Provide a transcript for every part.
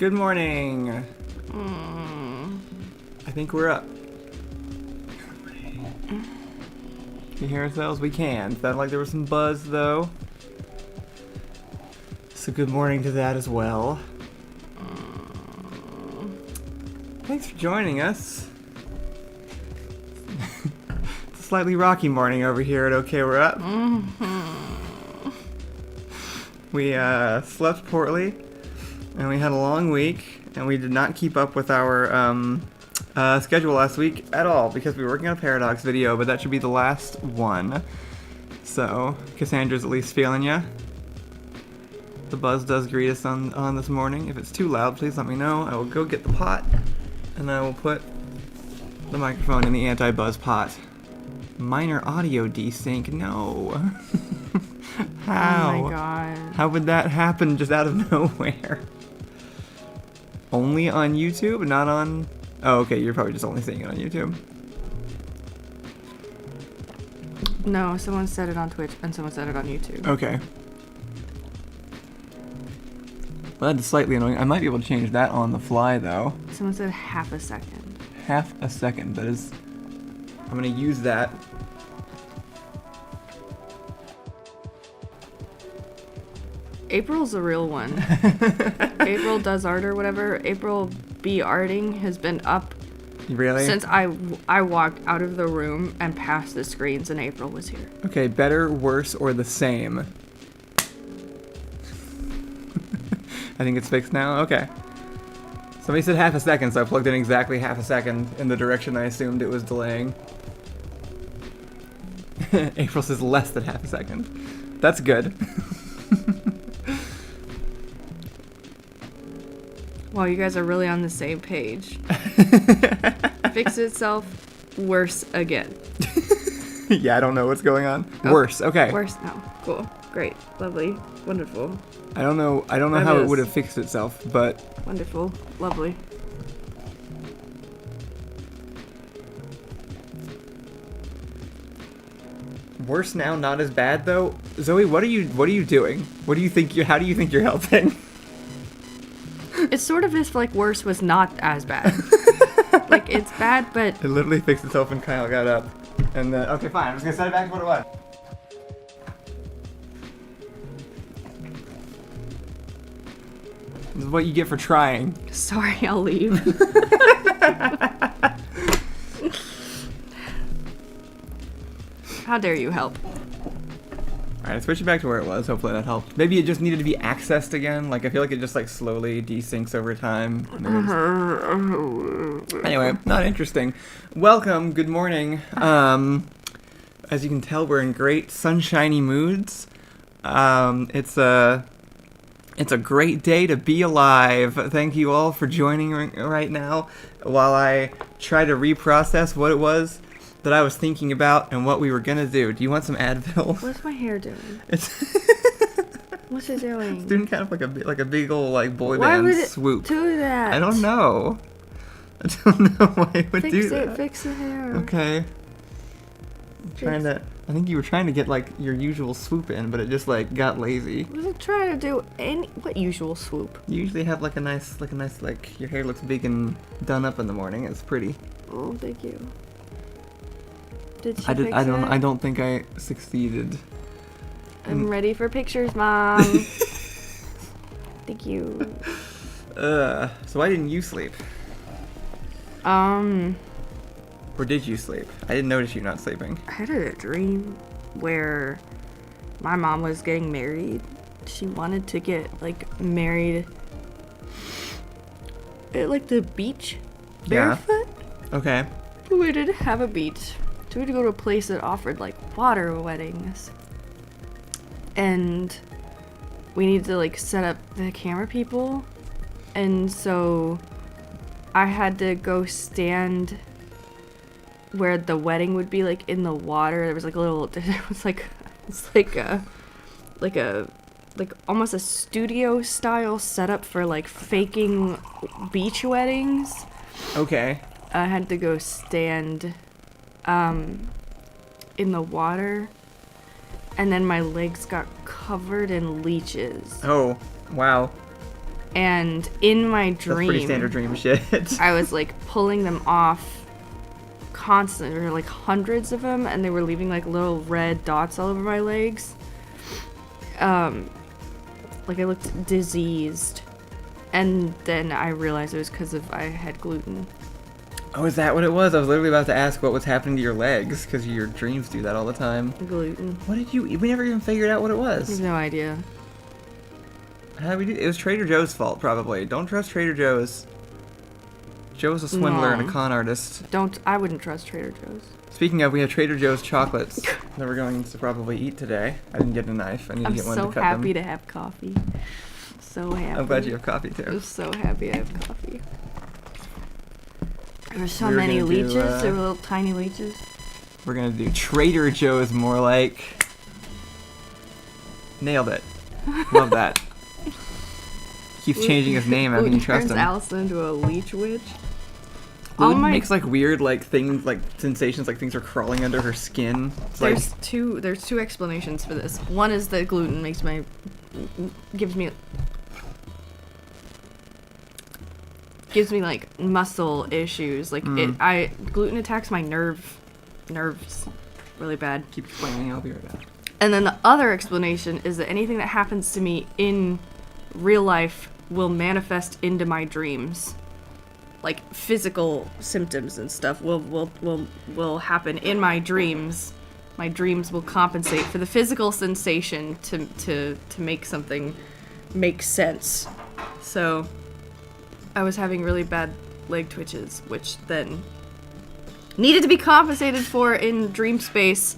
Good morning. I think we're up. Can you hear ourselves? We can. Sounded like there was some buzz, though. So good morning to that as well. Thanks for joining us. It's a slightly rocky morning over here at OK We're Up. We slept poorly, and we had a long week, and we did not keep up with our schedule last week at all because we were working on a Paradox video, but that should be the last one. So, Cassandra's at least feeling ya. The buzz does greet us on this morning. If it's too loud, please let me know. I will go get the pot, and I will put the microphone in the anti-buzz pot. Minor audio desync, no. How? Oh my god. How would that happen just out of nowhere? Only on YouTube, not on... Oh, okay, you're probably just only seeing it on YouTube. No, someone said it on Twitch and someone said it on YouTube. Okay. Well, that's slightly annoying. I might be able to change that on the fly, though. Someone said half a second. Half a second. That is... I'm going to use that. April's a real one. April does art or whatever. April B. Arting has been up Really? since I walked out of the room and past the screens and April was here. Okay, better, worse, or the same? I think it's fixed now? Okay. Somebody said half a second, so I plugged in exactly half a second in the direction I assumed it was delaying. April says less than half a second. That's good. Wow, you guys are really on the same page. Fix itself, worse again. Yeah, I don't know what's going on. Oh, Worse, okay. Worse now. Cool. Great. Lovely. Wonderful. I don't know how it Fabulous. would have fixed itself, but... Wonderful. Lovely. Worse now, not as bad though. Zoe, what are you doing? How do you think you're helping? It's sort of as like worse was not as bad. Like it's bad, but It literally fixed itself and Kyle got up. And then, okay, fine. I'm just gonna set it back to what it was. This is what you get for trying. sorry, I'll leave. How dare you help? Alright, switch it back to where it was. Hopefully that helped. Maybe it just needed to be accessed again. Like, I feel like it just, like, slowly desyncs over time. Anyway, not interesting. Welcome. Good morning. As you can tell, we're in great sunshiny moods. It's a great day to be alive. Thank you all for joining right now while I try to reprocess what it was that I was thinking about and what we were gonna do. Do you want some Advil? What's my hair doing? It's What's it doing? it's doing kind of like a big old like boy Why band would it swoop. do that? I don't know. I don't know why it would do that. Fix the hair. Okay. I think you were trying to get like your usual swoop in, but it just like got lazy. I wasn't trying to do what usual swoop. You usually have like a nice your hair looks big and done up in the morning. It's pretty. Oh, thank you. Did she I fix it? I don't think I succeeded. I'm ready for pictures, Mom. Thank you. So why didn't you sleep? Or did you sleep? I didn't notice you not sleeping. I had a dream where my mom was getting married. She wanted to get like married at like the beach barefoot. Yeah. Okay. We didn't have a beach. So we had to go to a place that offered like water weddings. And we needed to like set up the camera people. And so I had to go stand where the wedding would be, like in the water. There was like a little, it's like almost a studio style setup for like faking beach weddings. Okay. I had to go stand in the water, and then my legs got covered in leeches. Oh, wow. And in my That's pretty dream, standard dream shit. I was like pulling them off constantly. There were like hundreds of them, and they were leaving like little red dots all over my legs. Like I looked diseased. And then I realized it was because I had gluten. Oh, is that what it was? I was literally about to ask what was happening to your legs, because your dreams do that all the time. Gluten. What did you... We never even figured out what it I have was. no idea. How did we do... It was Trader Joe's fault, probably. Don't trust Trader Joe's. Joe's a swindler and a con artist. I wouldn't trust Trader Joe's. Speaking of, we have Trader Joe's chocolates that we're going to probably eat today. I didn't get a knife. I need to get one to cut them. I'm so happy to have coffee. So happy. I'm glad you have coffee, too. I'm so happy I have coffee. There were so We were many gonna do, leeches. There were little tiny leeches. We're going to do Trader Joe's more like... Nailed it. Love that. Keeps changing his name. How can you trust turns him? Allison into a leech witch. Gluten makes like weird like things, like sensations, like things are crawling under her skin. It's There's two explanations for this. One is that gluten gives me like muscle issues. Like gluten attacks my nerves really bad. Keep explaining. I'll be right back. And then the other explanation is that anything that happens to me in real life will manifest into my dreams. Like physical symptoms and stuff will happen in my dreams. My dreams will compensate for the physical sensation to make something make sense. So I was having really bad leg twitches, which then needed to be compensated for in dream space.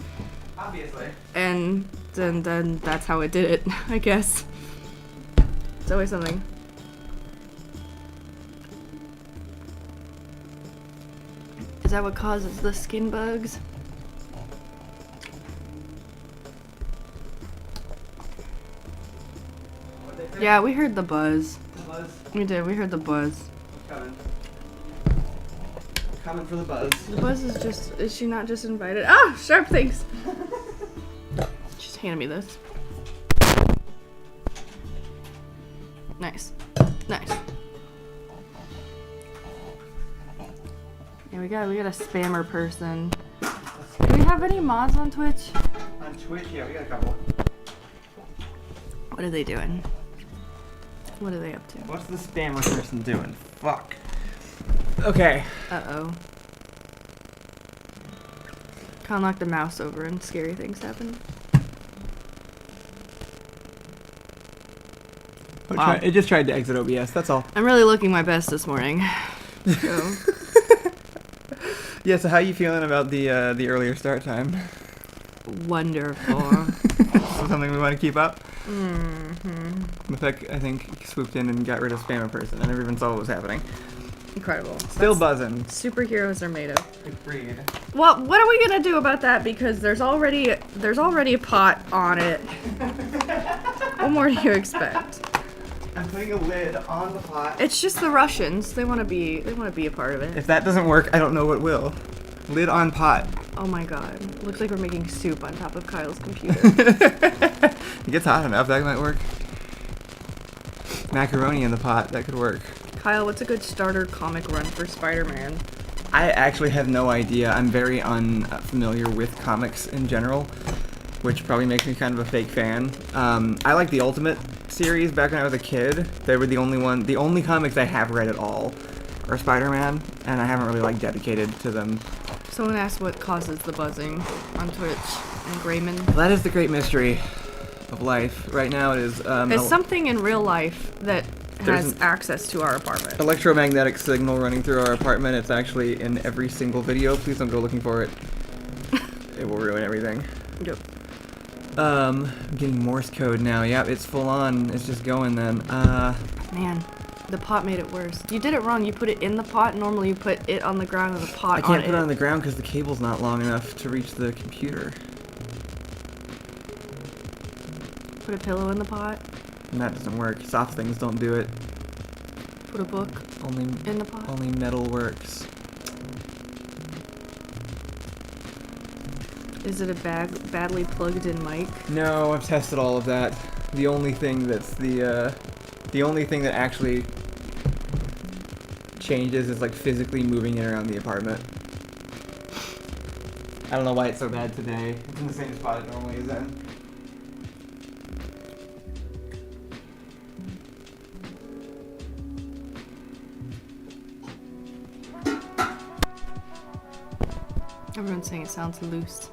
Obviously. And then that's how it did it, I guess. It's always something. Is that what causes the skin bugs? Yeah, we heard the buzz. The buzz. We did, we heard the buzz. Coming. Coming for the buzz. The buzz is she not just invited? Ah, sharp things! Just hand me this. Nice. Nice. Yeah, we got a spammer person. Do we have any mods on Twitch? On Twitch, yeah, we got a couple. What are they doing? What are they up to? What's the spammer person doing? Fuck. Okay. Uh-oh. Can't knock the mouse over and scary things happen. Wow. It just tried to exit OBS, that's all. I'm really looking my best this morning. So. Yeah, so how are you feeling about the earlier start time? Wonderful. So something we want to keep up? Mm-hmm. Mefek, I think, swooped in and got rid of spammer person. I never even saw what was happening. Incredible. Still buzzing. Superheroes are made of. Agreed. Well, what are we gonna do about that? Because there's already a pot on it. What more do you expect? I'm putting a lid on the pot. It's just the Russians. They wanna be a part of it. If that doesn't work, I don't know what will. Lid on pot. Oh my god. Looks like we're making soup on top of Kyle's computer. It gets hot enough, that might work. Macaroni in the pot, that could work. Kyle, what's a good starter comic run for Spider-Man? I actually have no idea. I'm very unfamiliar with comics in general, which probably makes me kind of a fake fan. I like the Ultimate series back when I was a kid. They were the only comics I have read at all are Spider-Man, and I haven't really like dedicated to them. Someone asked what causes the buzzing on Twitch, and Grayman. That is the great mystery of life. Right now it is It's something in real life that There's has access to our apartment. electromagnetic signal running through our apartment. It's actually in every single video. Please don't go looking for it. It will ruin everything. Yep. I'm getting Morse code now. Yep, it's full on. It's just going then. Man, the pot made it worse. You did it wrong. You put it in the pot. Normally you put it on the ground and the pot I can't put it on the ground because the cable's not long enough to reach the computer. Put a pillow in the pot. And that doesn't work. Soft things don't do it. Put a book Only in the pot. Only metal works. Is it a badly plugged in mic? No, I've tested all of that. The only thing that's the The only thing that actually changes is like physically moving it around the apartment. I don't know why it's so bad today. It's in the same spot it normally is in. Everyone's saying it sounds loose.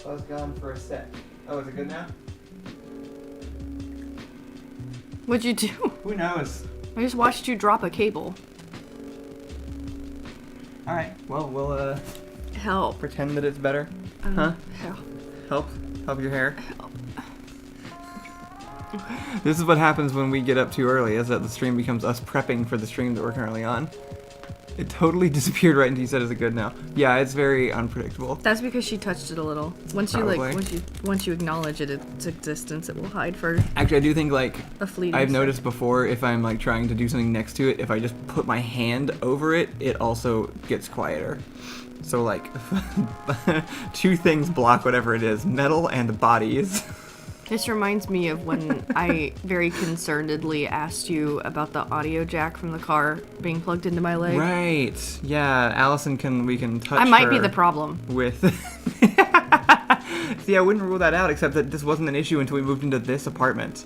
I was gone for a sec. Oh, is it good now? What'd you do? Who knows? I just watched you drop a cable. Alright, well, we'll Help. pretend that it's better. Huh? Help. Help? Help your hair? Help. This is what happens when we get up too early, is that the stream becomes us prepping for the stream that we're currently on. It totally disappeared right until you said, is it good now? Yeah, it's very unpredictable. That's because she touched it a little. Once you Probably. once you acknowledge its existence, it will hide for Actually, I do think, like, a fleeting I've second. noticed before, if I'm, like, trying to do something next to it, if I just put my hand over it, it also gets quieter. So, like, two things block whatever it is, metal and bodies. This reminds me of when I very concernedly asked you about the audio jack from the car being plugged into my leg. Right. Yeah, Allison we can touch I might her be the problem. with... See, I wouldn't rule that out, except that this wasn't an issue until we moved into this apartment.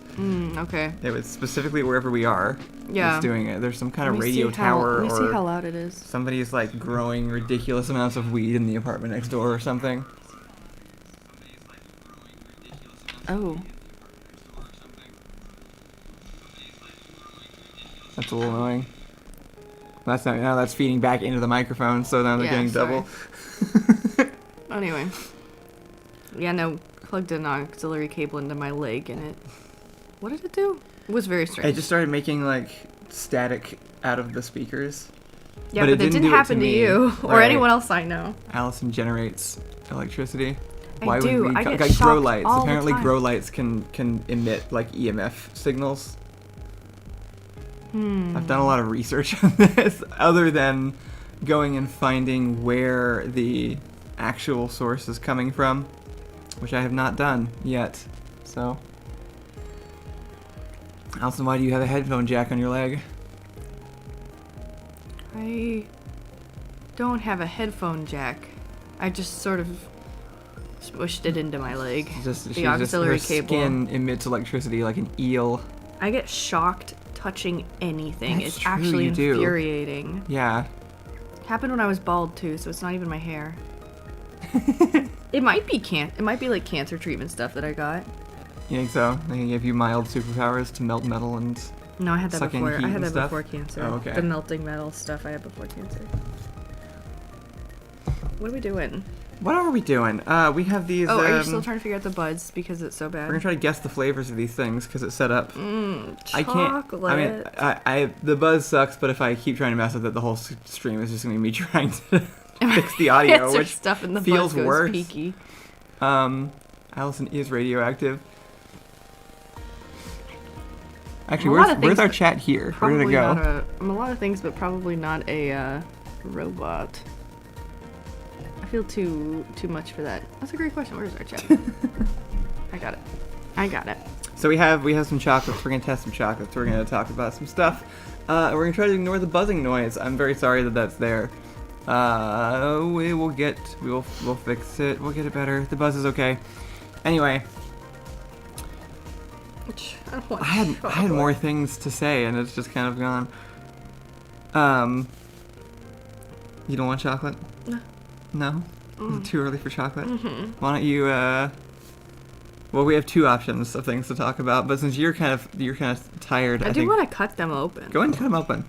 Okay. It was specifically wherever we are. Yeah. That's doing it. There's some kind of Let me radio see how- tower, Let me see or how loud it is. somebody's like growing ridiculous amounts of weed in the apartment next door or something. Oh. That's a little annoying. That's not, now that's feeding back into the microphone, so now they're Yeah, getting sorry. double. Anyway. Yeah, no, plugged an auxiliary cable into my leg and it... What did it do? It was very strange. It just started making like static out of the speakers. yeah, but but it it didn't didn't do it to happen to me. you or Right. anyone else I know. Allison generates electricity. I do. I get like grow shocked lights? all the Apparently, time. grow lights can emit like EMF signals. I've done a lot of research on this, other than going and finding where the actual source is coming from, which I have not done yet. So, Allison, why do you have a headphone jack on your leg? I don't have a headphone jack. I just sort of smushed it into my leg. The auxiliary her cable. skin emits electricity like an eel. I get shocked touching anything. That's It's true, actually you do. infuriating. Yeah. Happened when I was bald too, so it's not even my hair. It might be like cancer treatment stuff that I got. You think so? They can give you mild superpowers to melt metal and... No, I had that Sucking before. heat I had and that stuff? before cancer. Oh, okay. The melting metal stuff I had before cancer. What are we doing? What are we doing? We have these... Oh, are you still trying to figure out the buds because it's so bad? We're gonna try to guess the flavors of these things because it's set up. I can't. Chocolate. I mean, I the buzz sucks, but if I keep trying to mess with it, the whole stream is just gonna be me trying to fix the audio, Cancer which stuff in the feels buzz goes worse. peaky. Allison is radioactive. Actually, A lot of where's things, our but chat here? Where did Probably it go? not I'm a lot of things, but probably not a robot. I feel too much for that. That's a great question. Where's our chat? I got it. So we have some chocolates. We're gonna test some chocolates. We're gonna talk about some stuff. We're gonna try to ignore the buzzing noise. I'm very sorry that that's there. We'll fix it. We'll get it better. The buzz is okay. Anyway, I don't want I had chocolate. more things to say and it's just kind of gone. You don't want chocolate? No. No? Is it too early for chocolate? Why don't you well, we have two options of things to talk about, but since you're kind of tired, I do think want to cut them open. go ahead and cut them open.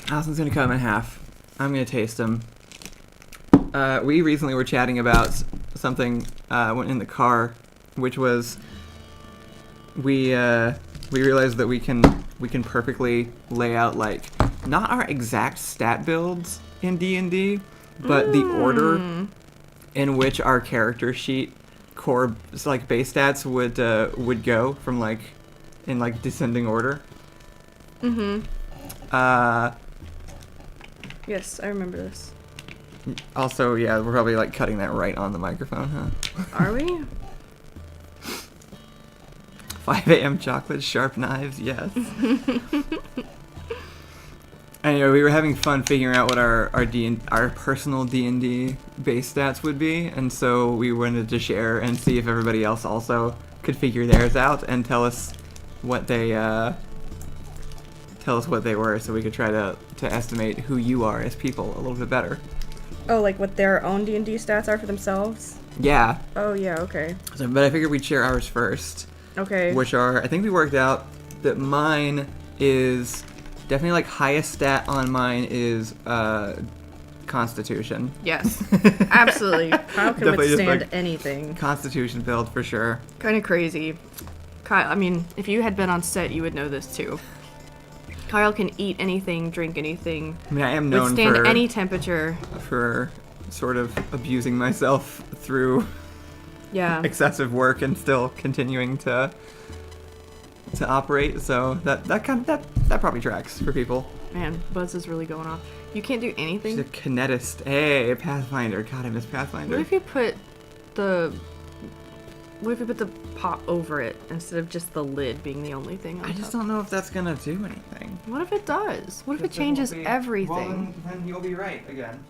Allison's gonna cut them in half. I'm gonna taste them. We recently were chatting about something in the car, which was we realized that we can perfectly lay out like not our exact stat builds in D&D, but the order in which our character sheet core like base stats would go from like in like descending order. Yes, I remember this. Also, yeah, we're probably like cutting that right on the microphone, huh? Are we? 5 a.m. chocolate, sharp knives, yes. Anyway, we were having fun figuring out what our personal D&D base stats would be, and so we wanted to share and see if everybody else also could figure theirs out and tell us what they were, so we could try to estimate who you are as people a little bit better. Oh, like what their own D&D stats are for themselves? Yeah. Oh, yeah, okay. So, but I figured we'd share ours first. Okay. Which are, I think we worked out that mine is definitely like highest stat on mine is Constitution. Yes, absolutely. Kyle can Definitely just, withstand like, anything. Constitution build for sure. Kind of crazy. Kyle, I mean, if you had been on set, you would know this too. Kyle can eat anything, drink anything, I mean, I am known withstand for any temperature. for sort of abusing myself through Yeah. excessive work and still continuing to operate. So that probably tracks for people. Man, Buzz is really going off. You can't do She's anything. a kinetist. Hey, Pathfinder. God, I miss Pathfinder. What if you put the pot over it instead of just the lid being the only thing on I just top? don't know if that's gonna do anything. What if it does? What if it changes everything? Well, then you'll be right again.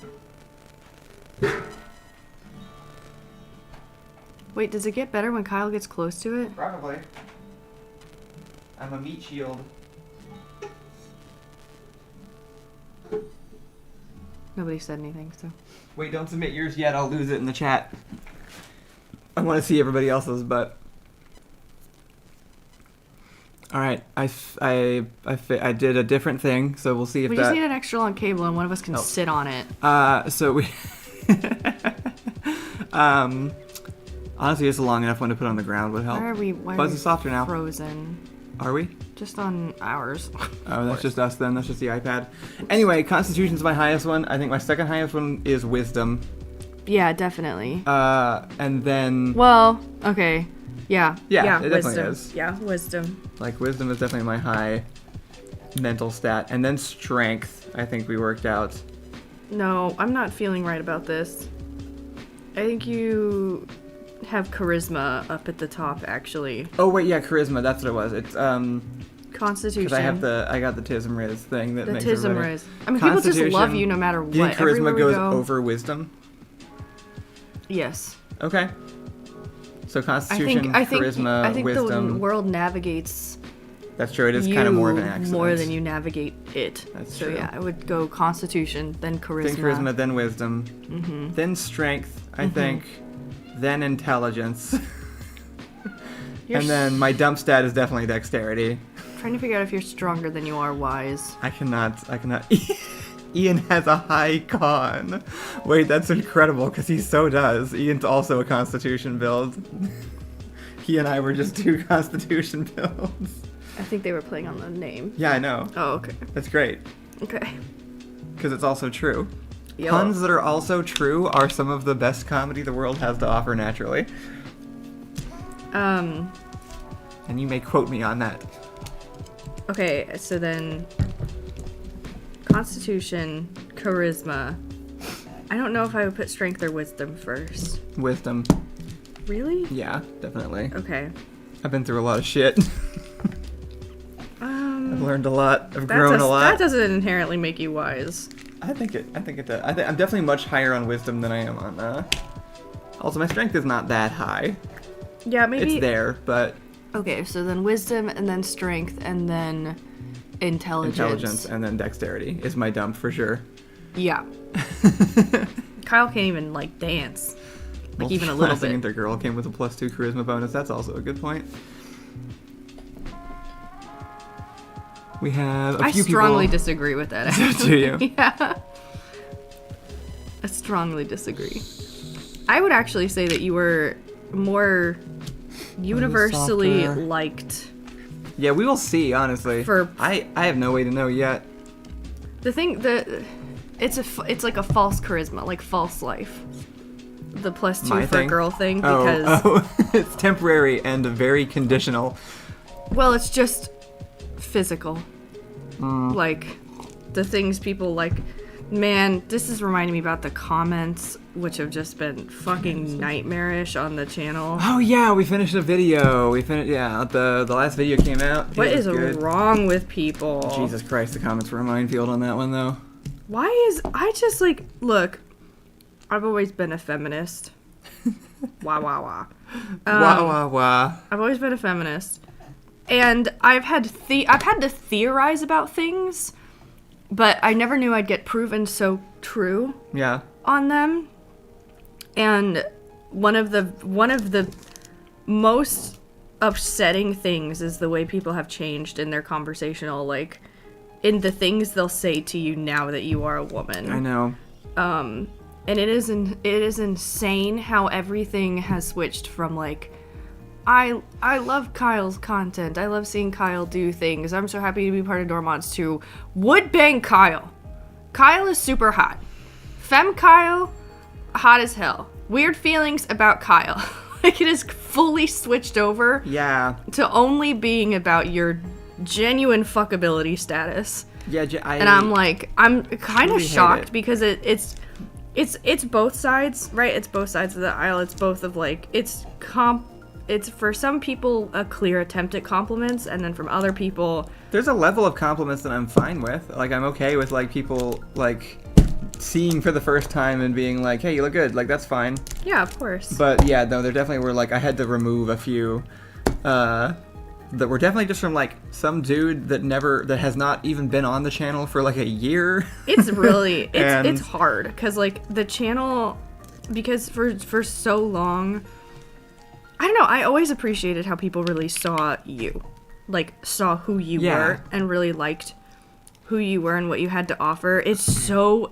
Wait, does it get better when Kyle gets close to it? Probably. I'm a meat shield. Nobody said anything, so. Wait, don't submit yours yet. I'll lose it in the chat. I want to see everybody else's, but. All right, I did a different thing, so we'll see if We just need an extra long cable, and one of us can sit on it. So we. Honestly, just a long enough one to put on the ground would help. Why are we Buzz is softer now. frozen? Are we? Just on ours. Oh, that's just us then. That's just the iPad. Anyway, Constitution's my highest one. I think my second highest one is Wisdom. Yeah, definitely. And then Well, okay. Yeah. Yeah, it definitely wisdom. is. Yeah, wisdom. like Wisdom is definitely my high mental stat, and then Strength. I think we worked out. No, I'm not feeling right about this. I think you have charisma up at the top, actually. Oh wait, yeah, Charisma. That's what it was. It's Constitution. because I got the Tism Riz thing that the makes Tism everybody- Riz. I mean, people just love Constitution, you no matter Do you what. think Everywhere Charisma we goes go. over Wisdom? Yes. Okay. So Constitution, I think Charisma, Wisdom. the world navigates That's true. It is you kind of more of an accident. more than you navigate it. That's so true. yeah, I would go Constitution, then Charisma. Then Charisma, then Wisdom, then Strength. I think, then Intelligence, You're and then my dump stat is definitely Dexterity. trying to figure out if you're stronger than you are wise. I cannot. Ian has a high con. Wait, that's incredible because he so does. Ian's also a Constitution build. He and I were just two Constitution builds. I think they were playing on the name. Yeah, I know. Oh, okay. That's great Okay. because it's also true. Yo. Puns that are also true are some of the best comedy the world has to offer naturally. And you may quote me on that. Okay, so then Constitution, Charisma. I don't know if I would put Strength or Wisdom first. Wisdom. Really? Yeah, definitely. Okay. I've been through a lot of shit. I've learned a lot. I've grown a lot. That doesn't inherently make you wise. I think it does. I'm definitely much higher on Wisdom than I am on. Also, my Strength is not that high. Yeah, maybe. It's there, but Okay, so then Wisdom, and then Strength, and then Intelligence. and then Dexterity is my dump for sure. Yeah. Kyle can't even, like, dance. Like, even a little bit. The girl came with a +2 Charisma bonus. That's also a good point. We have a I few strongly people... disagree with that, actually. Do you? Yeah. I strongly disagree. I would actually say that you were more universally softer. liked. Yeah, we will see, honestly. For- I have no way to know yet. It's like a false charisma, like false life. The +2 My for thing? girl thing, because it's temporary and very conditional. well, it's just physical. Like the things people like, Man, this is reminding me about the comments, which have just been fucking nightmarish on the channel. Oh yeah, we finished a video. The last video came out. What It is was good. wrong with people? Jesus Christ, the comments were a minefield on that one though. Look, I've always been a feminist. Wah, wah, wah. Wah wah wah. I've always been a feminist. And I've had to theorize about things, but I never knew I'd get proven so true Yeah. on them. And one of the most upsetting things is the way people have changed in their conversational, like, in the things they'll say to you now that you are a woman. I know. And it is insane how everything has switched from, like, I love Kyle's content. I love seeing Kyle do things. I'm so happy to be part of Dormods too. Would bang Kyle. Kyle is super hot. Femme Kyle, hot as hell. Weird feelings about Kyle. Like, it is fully switched over Yeah. to only being about your genuine fuckability status. Yeah. And I'm kind of really hate shocked it. because it's both sides, right? It's both sides of the aisle. It's both of, like, it's for some people a clear attempt at compliments, and then from other people, There's a level of compliments that I'm fine with. Like, I'm okay with, like, people, like, seeing for the first time and being like, hey, you look good. Like, that's fine. yeah, of course. But, yeah, no, there definitely were, like, I had to remove a few, that were definitely just from, like, some dude that has not even been on the channel for, like, a year. It's really, And- it's hard, because, like, the channel, because for so long, I don't know, I always appreciated how people really saw you. Like, saw who you Yeah. were, and really liked who you were and what you had to offer. It's so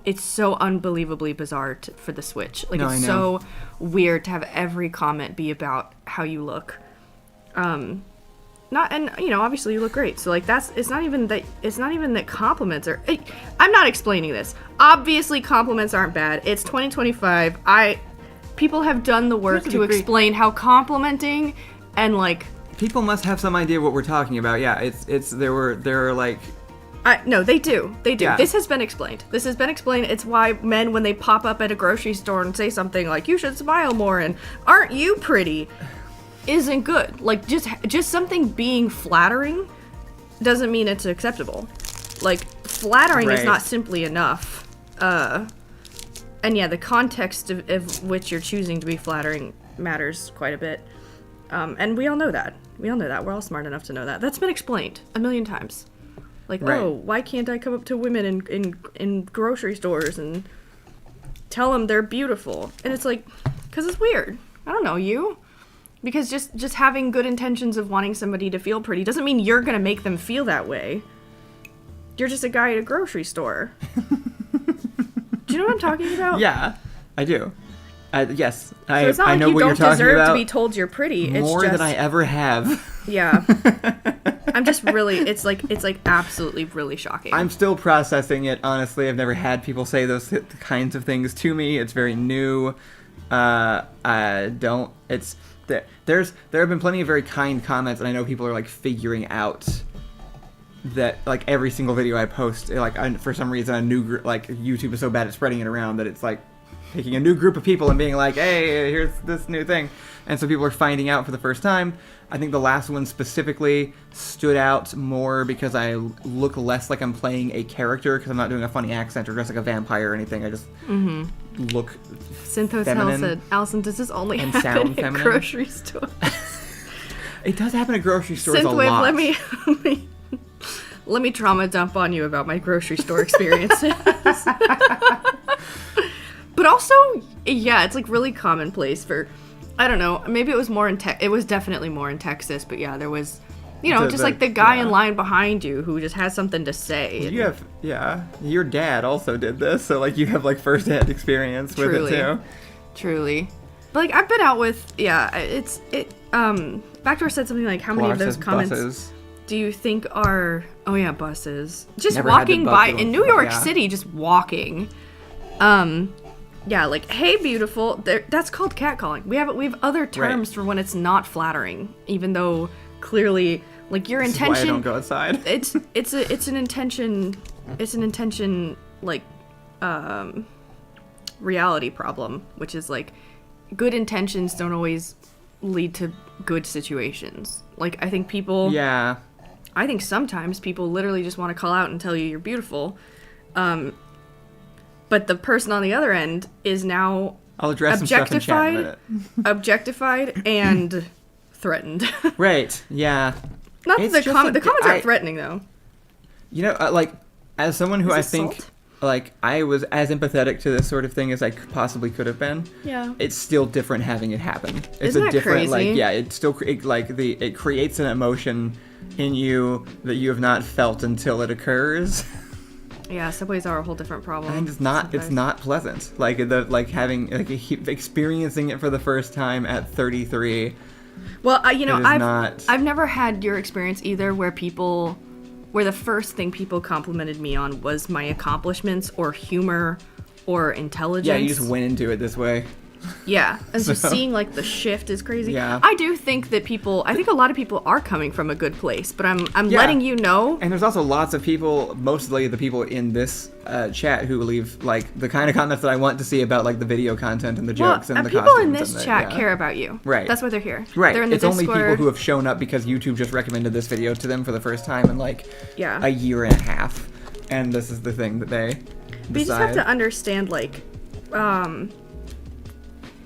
unbelievably bizarre for the Switch. Like, No, it's I know. so weird to have every comment be about how you look. Obviously you look great. So, like, it's not even that compliments are, I'm not explaining this. Obviously compliments aren't bad. It's 2025. People have done the work That's to a great- explain how complimenting and, like, People must have some idea what we're talking about. Yeah, there are, like, no, they do. They do. Yeah. This has been explained. It's why men, when they pop up at a grocery store and say something like, you should smile more and aren't you pretty, isn't good. Like, just something being flattering doesn't mean it's acceptable. Like, flattering is Right. not simply enough. And yeah, the context of which you're choosing to be flattering matters quite a bit. And we all know that. We're all smart enough to know that. That's been explained a million times. Like, Right. oh, why can't I come up to women in grocery stores and tell them they're beautiful? And it's like, because it's weird. I don't know, you? Because just having good intentions of wanting somebody to feel pretty doesn't mean you're going to make them feel that way. You're just a guy at a grocery store. Do you know what I'm talking about? yeah, I do. Yes, So it's not I like know you what don't you're talking deserve about. to be told you're pretty. It's More just, than I ever have. Yeah. I'm just really, it's like absolutely really shocking. I'm still processing it, honestly. I've never had people say those kinds of things to me. It's very new. There have been plenty of very kind comments, and I know people are, like, figuring out that, like, every single video I post, like, for some reason, a new group, like, YouTube is so bad at spreading it around that it's, like, picking a new group of people and being like, hey, here's this new thing. And so people are finding out for the first time. I think the last one specifically stood out more because I look less like I'm playing a character, because I'm not doing a funny accent or dressed like a vampire or anything. I just look Synthos feminine said, Allison, does this only and happen sound at feminine. grocery stores? It does happen at grocery stores a Synthwave, lot. let me trauma dump on you about my grocery store experiences. But also, yeah, it's, like, really commonplace for, I don't know, maybe it was more it was definitely more in Texas, but yeah, there was, just like the guy in line behind you who just has something to say. You have, your dad also did this, so, like, you have, like, first-hand experience with it too. Truly. But, like, I've been out with, Backdoor said something like, how many of those comments Buses. do you think are, oh yeah, buses. Just Never had walking to by, bug in them, New York yeah. City, just walking. Yeah, like, hey, beautiful. That's called catcalling. We have other terms for when it's not flattering, even though clearly, like, your This intention. is why I don't go outside. It's an intention. It's an intention, like, reality problem, which is like good intentions don't always lead to good situations. Like I think sometimes people literally just want to call out and tell you you're beautiful, but the person on the other end is now I'll address some stuff in chat in a minute. Objectified and threatened. Right, yeah. Not that the comments aren't threatening though. You know, like as someone who I think salt? like I was as empathetic to this sort of thing as I possibly could have been. Yeah. It's still different having it happen. It's Isn't a that different crazy? like it still it creates an emotion in you that you have not felt until it occurs. Yeah, subways are a whole different problem. And it's not pleasant. Like experiencing it for the first time at 33. Well, I've never had your experience either where the first thing people complimented me on was my accomplishments or humor or intelligence. Yeah, you just went into it this way. Yeah, and so seeing like the shift is crazy. Yeah. I do think that I think a lot of people are coming from a good place, but I'm letting you know. And there's also lots of people, mostly the people in this chat, who leave like the kind of comments that I want to see about like the video content and the jokes and the people costumes. in this chat care about you. Right. That's why they're here. Right. They're in the it's Discord. only people who have shown up because YouTube just recommended this video to them for the first time in like a year and a half, and this is the thing that they decide. But you just have to understand like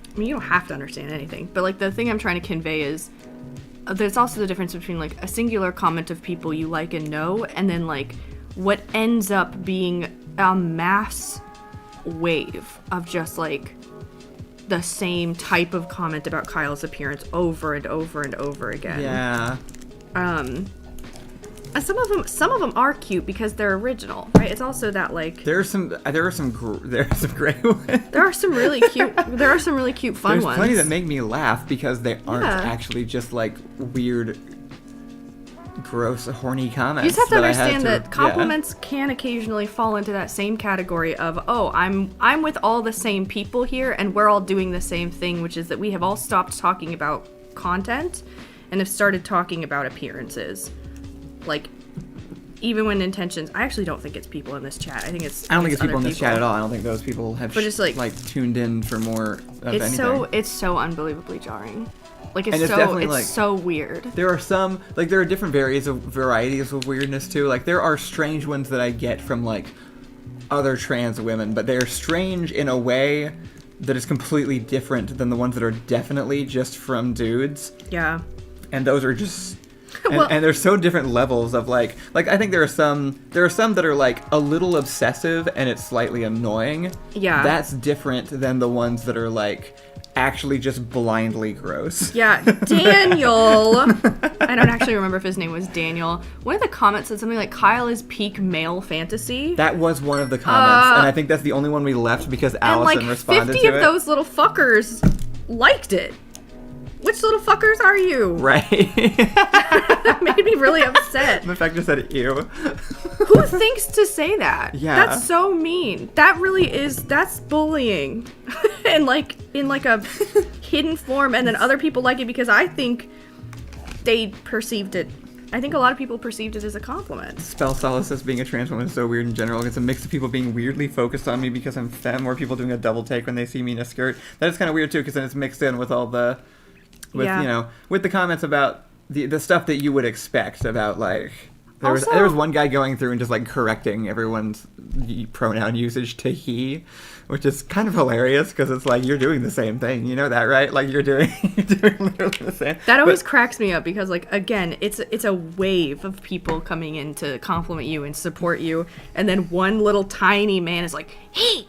I mean, you don't have to understand anything, but like the thing I'm trying to convey is there's also the difference between like a singular comment of people you like and know, and then like what ends up being a mass wave of just like the same type of comment about Kyle's appearance over and over and over again. Yeah. And some of them are cute because they're original, right? It's also that like there are some great ones. There are some really cute fun There's ones. plenty that make me laugh because they aren't actually just like weird, gross, horny comments. You just have to understand that compliments can occasionally fall into that same category of, oh, I'm with all the same people here and we're all doing the same thing, which is that we have all stopped talking about content and have started talking about appearances. Like, even when intentions, I actually don't think it's people in this chat. I don't think it's people in this chat at all. I don't think those people have just like tuned in for more of anything. It's so unbelievably jarring. Like it's it's so weird. There are some there are different varieties of weirdness too. Like there are strange ones that I get from like other trans women, but they're strange in a way that is completely different than the ones that are definitely just from dudes. Yeah. And those are just and there's so different levels of like I think there are some that are like a little obsessive and it's slightly annoying. Yeah. That's different than the ones that are like actually just blindly gross. Yeah, Daniel. I don't actually remember if his name was Daniel. One of the comments said something like Kyle is peak male fantasy. That was one of the comments, and I think that's the only one we left because Allison responded to it. And like 50 of those little fuckers liked it. Which little fuckers are you? Right. That made me really upset. The fact just said ew. Who thinks to say that? Yeah. That's so mean. That's bullying. And like in like a hidden form, and then other people like it because I think they perceived it. I think a lot of people perceived it as a compliment. Spell solace as being a trans woman is so weird in general. It's a mix of people being weirdly focused on me because I'm femme, or people doing a double take when they see me in a skirt. That is kind of weird too, because then it's mixed in with all the with the comments about the stuff that you would expect about like there was one guy going through and just like correcting everyone's pronoun usage to he, which is kind of hilarious because it's like you're doing the same thing, you know that, right? Like you're doing literally the same. That always cracks me up because like again, it's a wave of people coming in to compliment you and support you, and then one little tiny man is like, hey.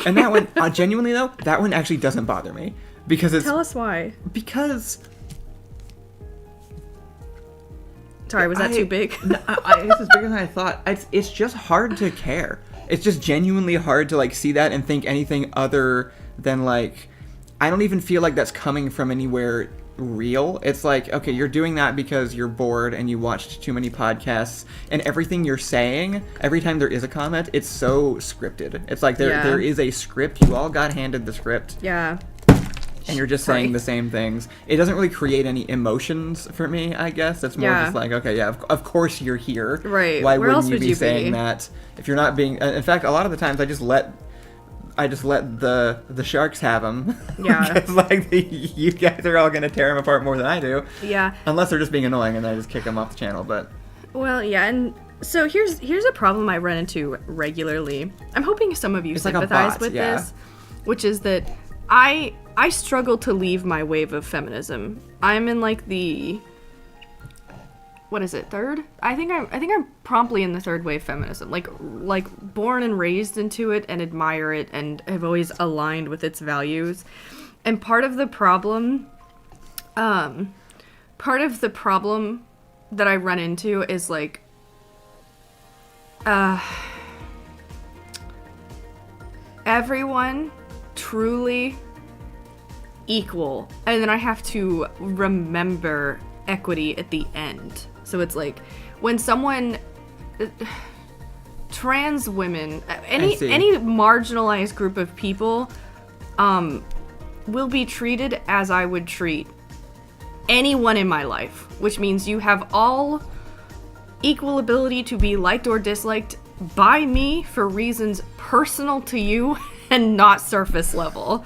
And that one genuinely though, that one actually doesn't bother me. Because it's... Tell us why. Because... Sorry, was that too big? It's as bigger than I thought. It's just hard to care. It's just genuinely hard to, like, see that and think anything other than, like... I don't even feel like that's coming from anywhere real. It's like, okay, you're doing that because you're bored and you watched too many podcasts, and everything you're saying, every time there is a comment, it's so scripted. It's like there is a script. You all got handed the script. Yeah. and you're just saying the same things. It doesn't really create any emotions for me, I guess. It's more just like, okay, yeah, of course you're here. Right. Why Where wouldn't else you would be you saying be? that if you're not being... In fact, a lot of the times I just let the sharks have them. Yeah. Because, like, you guys are all going to tear them apart more than I do. Yeah. Unless they're just being annoying and then I just kick them off the channel, but... Well, yeah, and so here's a problem I run into regularly. I'm hoping some of you sympathize with this, which is that I struggle to leave my wave of feminism. I'm in like the... What is it? Third? I think I'm promptly in the third wave feminism. Like born and raised into it and admire it and have always aligned with its values. And part of the problem that I run into is like everyone truly equal, and then I have to remember equity at the end. So it's like when someone trans women, any marginalized group of people will be treated as I would treat anyone in my life, which means you have all equal ability to be liked or disliked by me for reasons personal to you and not surface level.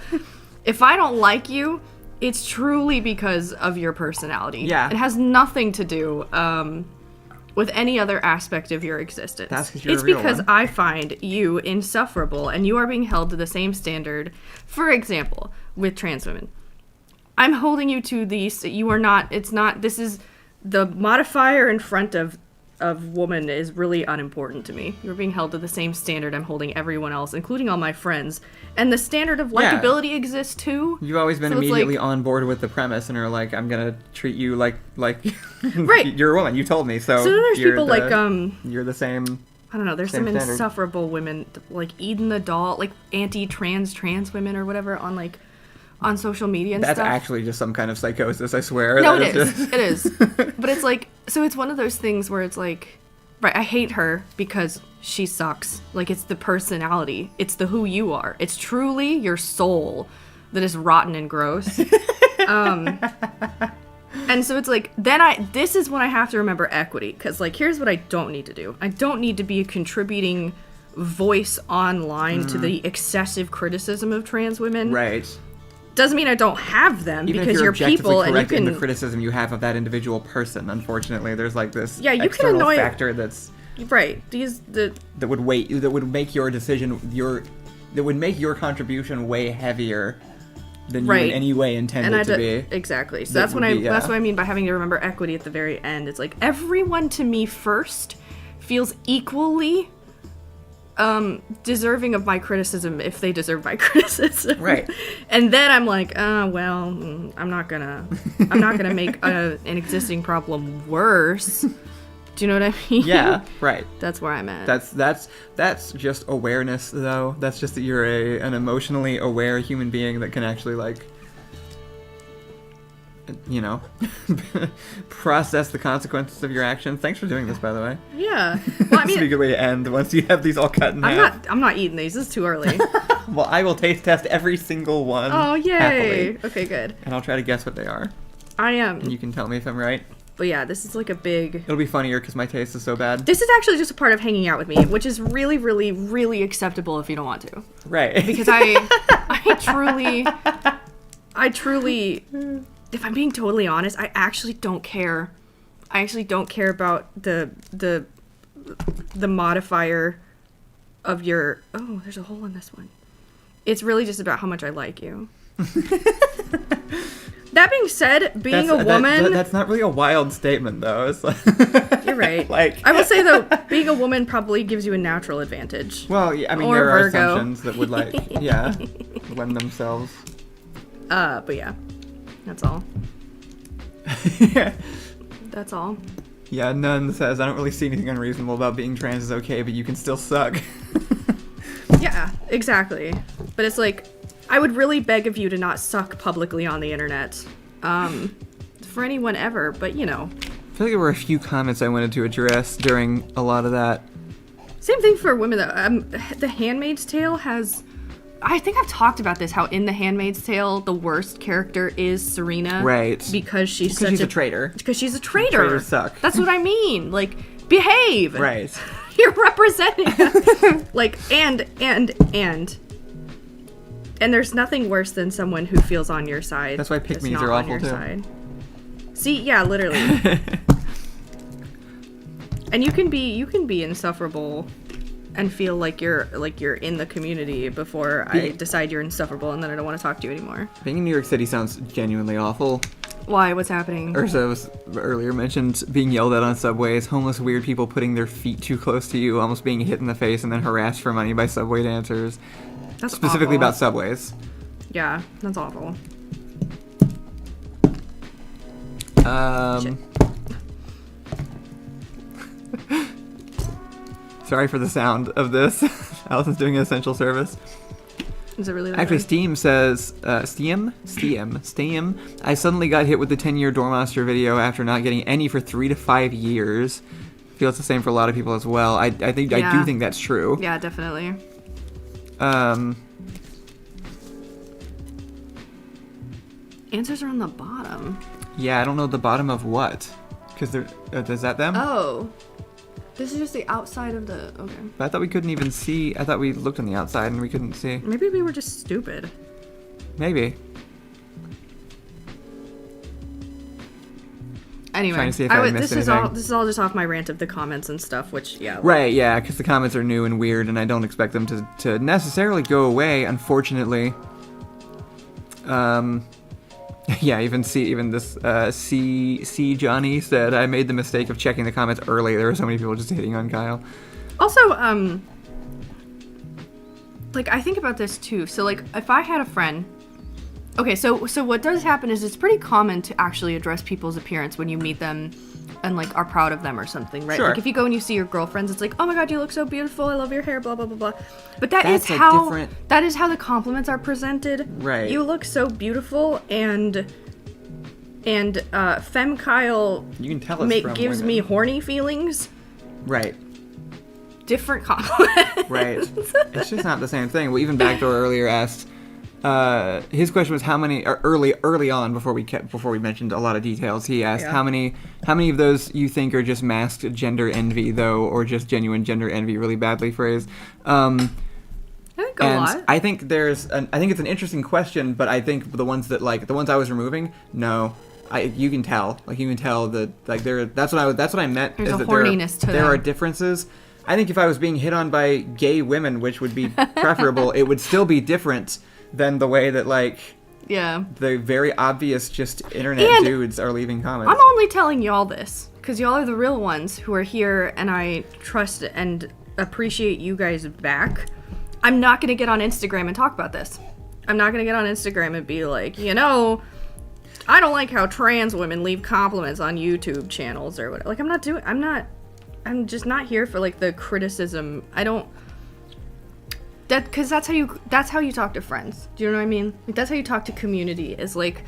If I don't like you, it's truly because of your personality. Yeah. It has nothing to do with any other aspect of your existence. That's because you're it's a real because one. I find you insufferable and you are being held to the same standard. For example, with trans women. I'm holding you to these. You are not. It's not. This is the modifier in front of woman is really unimportant to me. You're being held to the same standard I'm holding everyone else, including all my friends. And the standard of likability exists too. You've always been immediately on board with the premise and are like, I'm gonna treat you like right. You're a woman. You told me so. So then there's people you're the same. I don't know. There's some standard. insufferable women like Eden the doll, like trans women or whatever on social media and That's stuff. That's actually just some kind of psychosis, I swear. No, it is. It is. But it's like, so it's one of those things where it's like, right, I hate her because she sucks. Like, it's the personality. It's the who you are. It's truly your soul that is rotten and gross. And so it's like, this is when I have to remember equity. Because, like, here's what I don't need to do. I don't need to be a contributing voice online to the excessive criticism of trans women. Right. Doesn't mean I don't have them, Even because if you're people and you correct in can... the criticism you have of that individual person, unfortunately, there's like this you can external annoy... factor that's... Right. That would make your decision, that would make your contribution way heavier than you in any way intended it to be. Exactly. So that's what I mean by having to remember equity at the very end. It's like, everyone to me first feels equally deserving of my criticism if they deserve my criticism. Right. And then I'm like, I'm not gonna make an existing problem worse. Do you know what I mean? Yeah, right. That's where I'm at. That's just awareness, though. That's just that you're an emotionally aware human being that can actually, like, you know, process the consequences of your actions. Thanks for doing this, by the way. Yeah. Well, I mean, it's a good way to end once you have these all cut in half. I'm not eating these. This is too early. Well, I will taste test every single one. Oh, yay. Happily. Okay, good. And I'll try to guess what they are. I am. And you can tell me if I'm right. But yeah, this is like a big... It'll be funnier because my taste is so bad. This is actually just a part of hanging out with me, which is really, really, really acceptable if you don't want to. Right. Because I truly, if I'm being totally honest, I actually don't care. I actually don't care about the modifier of your... Oh, there's a hole in this one. It's really just about how much I like you. That being said, being a woman... That's not really a wild statement, though. It's like You're right. Like, I will say, though, being a woman probably gives you a natural advantage. Well, yeah, I mean, Or there are Virgo. assumptions that would, like, yeah, lend themselves. But yeah. That's all. Yeah. That's all. Yeah, Nunn says, I don't really see anything unreasonable about being trans is okay, but you can still suck. Yeah, exactly. But it's like, I would really beg of you to not suck publicly on the internet. For anyone ever, but you know. I feel like there were a few comments I wanted to address during a lot of that. Same thing for women though. The Handmaid's Tale has I think I've talked about this, how in The Handmaid's Tale, the worst character is Serena. Right. Because she's a traitor. Because she's a traitor. Traitors suck. That's what I mean. Like, behave. Right. You're representing. Like, and there's nothing worse than someone who feels on your side. That's why pick-me's are awful, too. Side. See, yeah, literally. And you can be insufferable and feel like you're in the community before I decide you're insufferable and then I don't want to talk to you anymore. Being in New York City sounds genuinely awful. Why? What's happening? Ursa was earlier mentioned being yelled at on subways, homeless weird people putting their feet too close to you, almost being hit in the face and then harassed for money by subway dancers. That's specifically awful. about subways. Yeah, that's awful. Shit. Sorry for the sound of this. Allison's doing an essential service. Is it really that Actually, bad? Steam says, Steam, I suddenly got hit with the 10-year Dormaster video after not getting any for 3 to 5 years. Feel it's the same for a lot of people as well. I do think that's true. Yeah, definitely. Answers are on the bottom. Yeah, I don't know the bottom of what. Because they're, is that them? Oh. This is just the outside of the... Okay. But I thought we couldn't even see. I thought we looked on the outside and we couldn't see. Maybe we were just stupid. Maybe. Anyway, Trying to see if I missed anything. this is all just off my rant of the comments and stuff, which, yeah. Like, Right, yeah, because the comments are new and weird, and I don't expect them to necessarily go away, unfortunately. Yeah, even this C Johnny said, I made the mistake of checking the comments early. There were so many people just hitting on Kyle. Also, like, I think about this too. So, like, if I had a friend... Okay, so what does happen is it's pretty common to actually address people's appearance when you meet them and, like, are proud of them or something, right? Sure. Like, if you go and you see your girlfriends, it's like, oh my god, you look so beautiful, I love your hair, blah, blah, blah, blah. But that is how the compliments are presented. Right. You look so beautiful, and Femme Kyle You can tell it's from gives women. me horny feelings. Right. Different compliment. Right. It's just not the same thing. Well, even Backdoor earlier asked, his question was how many, or early on before we mentioned a lot of details, he asked how many of those you think are just masked gender envy though, or just genuine gender envy, really badly phrased. I think a lot. I think I think it's an interesting question, but I think the ones I was removing, no. You can tell that, like, that's what I meant. There's is a that horniness to there them. are differences. I think if I was being hit on by gay women, which would be preferable, it would still be different than the way that, like, Yeah. the very obvious just internet dudes are leaving comments. I'm only telling y'all this because y'all are the real ones who are here, and I trust and appreciate you guys back. I'm not gonna get on Instagram and talk about this. I'm not gonna get on Instagram and be like, I don't like how trans women leave compliments on YouTube channels or whatever. Like, I'm just not here for, like, the criticism. Because that's how you talk to friends. Do you know what I mean? Like, that's how you talk to community. Is like,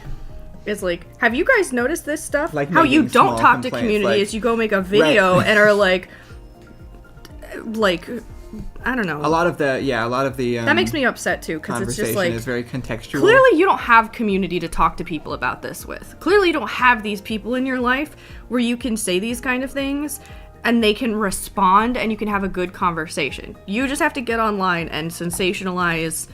have you guys noticed this stuff? Like, how you making don't small talk to complaints, community like- is you go make a video Right. and are like, I don't know. A lot of the that makes me upset too, because it's just conversation like, is very contextual. clearly you don't have community to talk to people about this with. Clearly you don't have these people in your life where you can say these kind of things and they can respond and you can have a good conversation. You just have to get online and sensationalize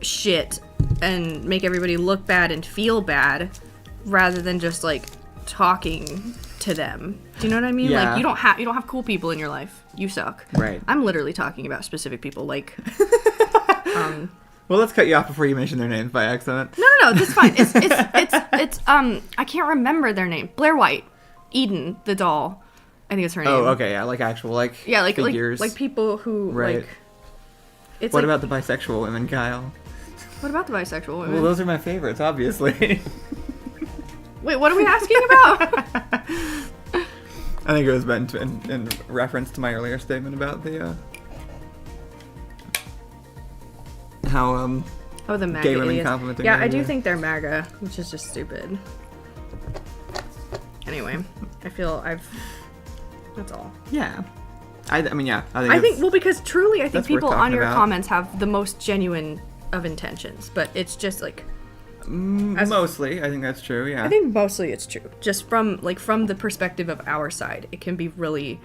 shit and make everybody look bad and feel bad rather than just, like, talking to them. Do you know what I mean? Yeah. Like, you don't have cool people in your life. You suck. Right. I'm literally talking about specific people, like, Well, let's cut you off before you mention their names by accident. No, that's fine. It's I can't remember their name. Blair White, Eden, the doll. I think it's her name. Oh, okay, yeah, like actual, like, figures. like people who, Right. like, it's What like, about the bisexual women, Kyle? what about the bisexual women? Well, those are my favorites, obviously. Wait, what are we asking about? I think it was meant in reference to my earlier statement about the, how, Oh, the MAGA gay women idiots. complimenting Yeah, them, I do yeah. think they're MAGA, which is just stupid. Anyway, that's all. yeah. I mean, yeah. I think, well, because truly, I think that's worth people on talking your about. comments have the most genuine of intentions, but it's just like Mostly, I think that's true. Yeah. I think mostly it's true. Just from the perspective of our side, it can be really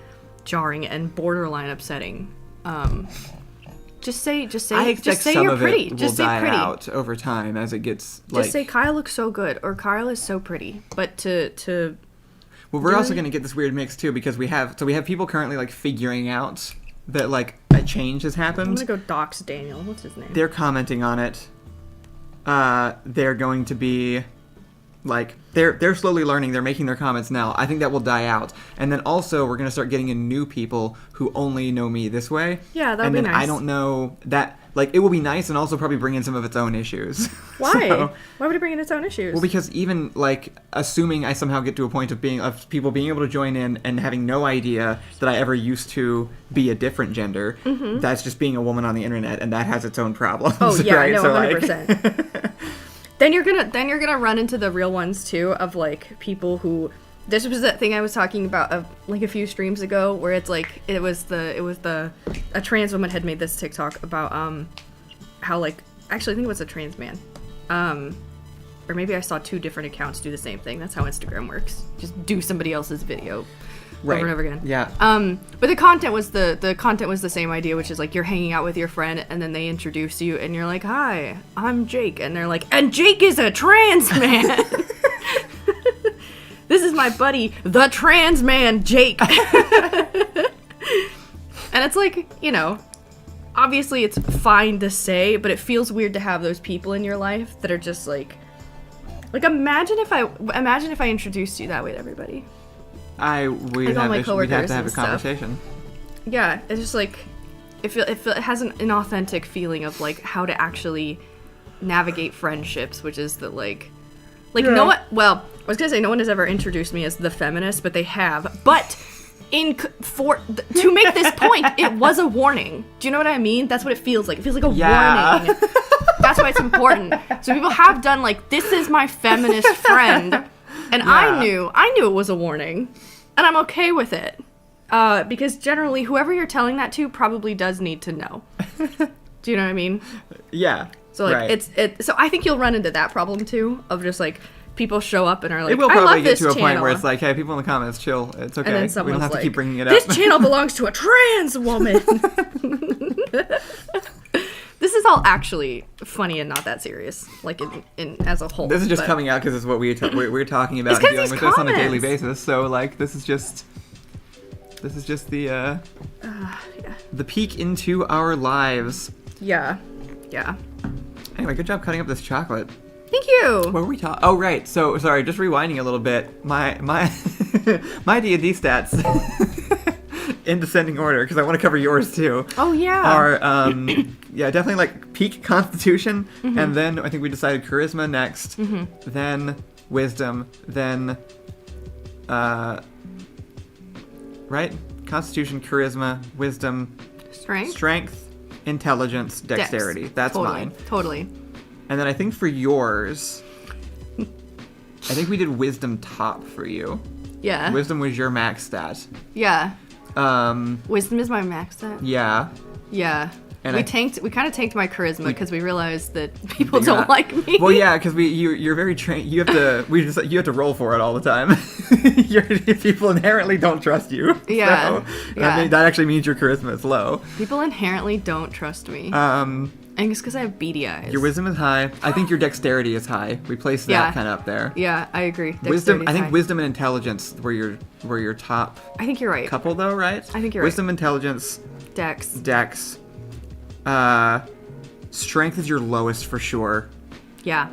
jarring and borderline upsetting. Just say I expect some you're of pretty. it will Just say die pretty. out over time as it gets Just say Kyle looks so good or Kyle is so pretty. But to Well, we're also going to get this weird mix too because we have people currently like figuring out that like a change has happened. I'm gonna go dox Daniel. What's his name? They're commenting on it. They're going to be like they're slowly learning. They're making their comments now. I think that will die out, and then also we're going to start getting in new people who only know me this way. Yeah, that would and be then nice. I don't know that like it will be nice and also probably bring in some of its own issues. Why? So, Why would it bring in its own issues? well, because even like assuming I somehow get to a point of people being able to join in and having no idea that I ever used to be a different gender, that's just being a woman on the internet, and that has its own problems. Oh yeah, right? no, So, 100%. Then you're gonna run into the real ones too of like people who. This was that thing I was talking about of like a few streams ago where it's like a trans woman had made this TikTok about how like actually I think it was a trans man. Or maybe I saw two different accounts do the same thing. That's how Instagram works. Just do somebody else's video right. over and over again. Yeah. But the content was the same idea, which is like you're hanging out with your friend and then they introduce you and you're like, "Hi, I'm Jake," and they're like, "And Jake is a trans man." This is my buddy, the trans man, Jake. And it's like, you know, obviously it's fine to say, but it feels weird to have those people in your life that are just like imagine if I introduced you that way to everybody. We'd have to have a conversation. Yeah, it's just like it has an inauthentic feeling of like how to actually navigate friendships, which is that like no one. Well, I was gonna say no one has ever introduced me as the feminist, but they have. But to make this point, it was a warning. Do you know what I mean? That's what it feels like. It feels like a warning. That's why it's important. So people have done like, this is my feminist friend, and I knew it was a warning, and I'm okay with it, because generally whoever you're telling that to probably does need to know. Do you know what I mean? Yeah. So like right. So I think you'll run into that problem too of just like people show up and are like, it will I probably love get this to a channel. point where it's like, hey, people in the comments, chill. It's okay. And then We someone's don't have to like, keep bringing it up. this channel belongs to a trans woman. This is all actually funny and not that serious, like in as a whole. This is just but- coming out because it's what we're talking about It's and 'cause dealing these with this on a daily comments. basis. So like, this is just the the peek into our lives. Yeah. Anyway, good job cutting up this chocolate. Thank you. What were we talking? Oh, right. So, sorry, just rewinding a little bit. My my D&D stats in descending order because I want to cover yours too. Oh yeah. Are definitely like peak Constitution, and then I think we decided Charisma next, then Wisdom, then right? Constitution, Charisma, Wisdom, Strength, Intelligence, Dexterity. That's mine. Totally. And then I think for yours, I think we did Wisdom top for you. Yeah. Wisdom was your max stat. Yeah. Wisdom is my max stat. Yeah. Yeah. And we kind of tanked my charisma because we realized that people You're don't not- like me. Well, yeah, because you're very trained. You have to roll for it all the time. People inherently don't trust you. Yeah, So, yeah. that actually means your charisma is low. People inherently don't trust me. And it's because I have beady eyes. Your wisdom is high. I think your dexterity is high. We placed that Yeah. kind of up there. Yeah, I agree. Wisdom. Dexterity's I think high. wisdom and intelligence were your top I think you're right. couple though, right? I think you're right. Wisdom, intelligence, Dex. dex. Strength is your lowest for sure. Yeah.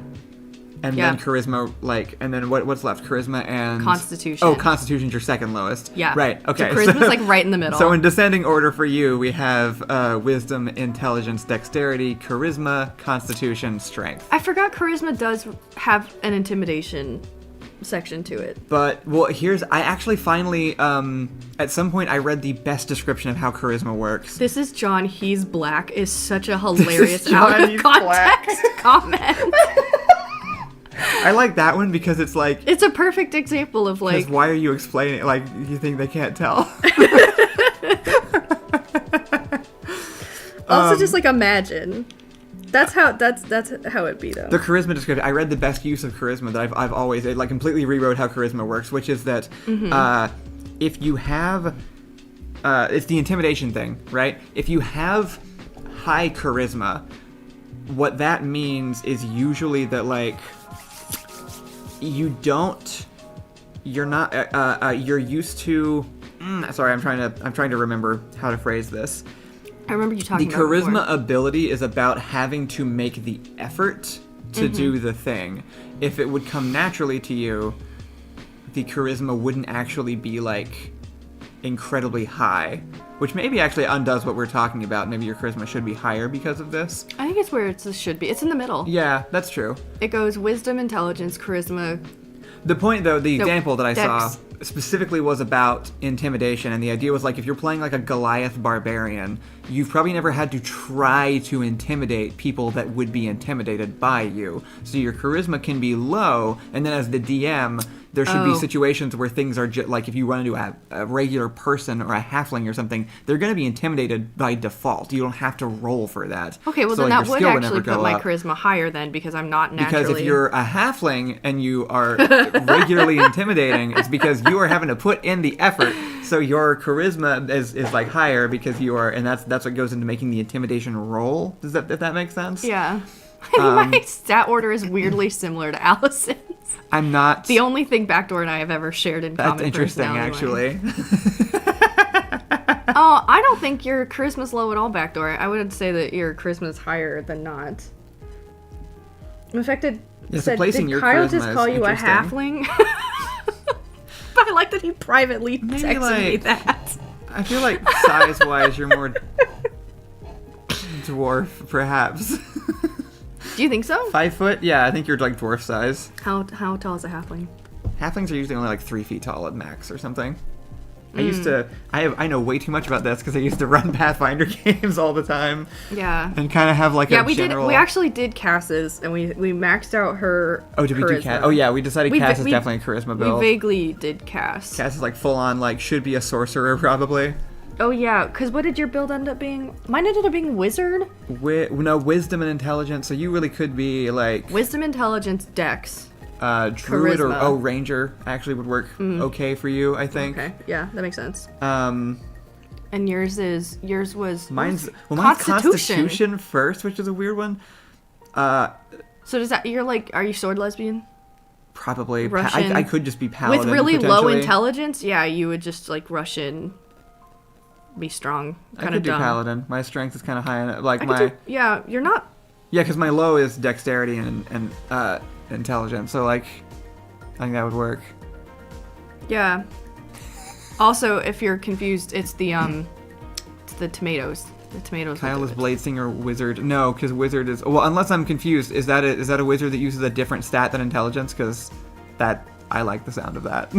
And Yeah. then charisma, and then what's left? Charisma and Constitution. Oh, Constitution's your second lowest. Yeah. Right. Okay. So charisma's like right in the middle. So in descending order for you, we have wisdom, intelligence, dexterity, charisma, Constitution, strength. I forgot charisma does have an intimidation section to it. But I actually finally at some point I read the best description of how charisma works. This is John, he's black is such a hilarious John, out of he's context comment. I like that one because it's like, It's a perfect example of like why are you explaining? Like, you think they can't tell? also just like imagine That's how it'd be though. The charisma description. I read the best use of charisma that I've always, it like completely rewrote how charisma works, which is that if you have, it's the intimidation thing, right? If you have high charisma, what that means is usually that like you're used to. Sorry, I'm trying to remember how to phrase this. I remember you talking the about it charisma before. ability is about having to make the effort to do the thing. If it would come naturally to you, the charisma wouldn't actually be like incredibly high, which maybe actually undoes what we're talking about. Maybe your charisma should be higher because of this. I think it's where it should be. It's in the middle. Yeah, that's true. It goes wisdom, intelligence, charisma. The point, though, the No, example that I saw dex. specifically was about intimidation, and the idea was like if you're playing like a Goliath barbarian, you've probably never had to try to intimidate people that would be intimidated by you. So your charisma can be low, and then as the DM, there should be situations where things are like if you run into a regular person or a halfling or something, they're going to be intimidated by default. You don't have to roll for that. Okay, well So, then like, that your would skill actually never put go my up. charisma higher then because I'm not naturally. Because if you're a halfling and you are regularly intimidating, it's because you are having to put in the effort. So your charisma is like higher because you are, and that's what goes into making the intimidation roll. If that makes sense? Yeah. I think my stat order is weirdly similar to Allison's. I'm not. The only thing Backdoor and I have ever shared in That's common interesting, personality actually. Oh, I don't think your charisma's low at all, Backdoor. I would say that your charisma's higher than not. In fact, it Yeah, so said, placing did your Kyle charisma just is call you a interesting. halfling? But I like that he privately Maybe, texted me like- that. I feel like size-wise, you're more dwarf, perhaps. Do you think so? 5 foot? Yeah, I think you're like dwarf size. How tall is a halfling? Halflings are usually only like 3 feet tall at max or something. I know way too much about this because I used to run Pathfinder games all the time Yeah. and kind of have like a We general... did. We actually did Cass's, and we maxed out her. Oh, did we do charisma. Cass? Oh yeah, we decided Cass is we- definitely a charisma We build. vaguely did Cass. Cass is like full on, like should be a sorcerer probably. Oh yeah, because what did your build end up being? Mine ended up being wizard. No, wisdom and intelligence. So you really could be like Wisdom, intelligence, dex. druid or charisma. ranger. Actually, would work okay for you, I think. Okay, yeah, that makes sense. Um, And yours was mine's Constitution. Constitution first, which is a weird one. So does that are you sword lesbian? Probably. Russian. I could just be paladin. With really low potentially. intelligence, yeah, you would just like rush in, be strong, I kind could of do dumb. paladin. My strength is kind of high. Like I my could do, yeah, you're not. yeah, because my low is dexterity and intelligence. So like, I think that would work. Yeah. Also, if you're confused, it's the tomatoes. The tomatoes. will Kyle do is it. Bladesinger wizard. No, because wizard is well. Unless I'm confused, is that a wizard that uses a different stat than intelligence? Because that I like the sound of that.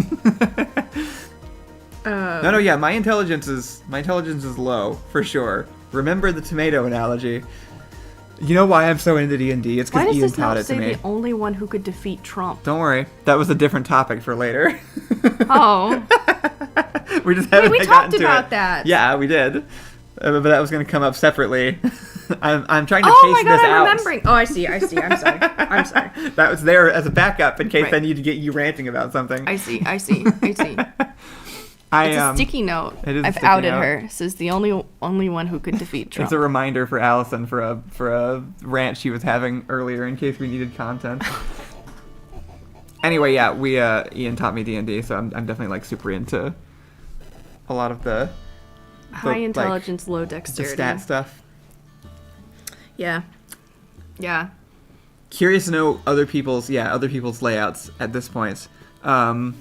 No, yeah, my intelligence is low for sure. Remember the tomato analogy. You know why I'm so into D&D? It's Why because does Ian this taught note it to say me. the only one who could defeat Trump? Don't worry, that was a different topic for later. Oh. We just haven't we gotten talked to about it. that. Yeah, we did. But that was going to come up separately. I'm trying to Oh pace my god, this I'm out. remembering. Oh, I see. I'm sorry. I'm sorry. That was there as a backup in case Right. I need to get you ranting about something. I see. It's a sticky note. it is a I've sticky outed note. her. This is the only one who could defeat Trump. It's a reminder for Allison for a rant she was having earlier in case we needed content. Anyway, yeah, Ian taught me D&D, so I'm definitely like super into a lot of the High like, intelligence, low the dexterity. stat stuff. Yeah. Yeah. Curious to know other people's layouts at this point. I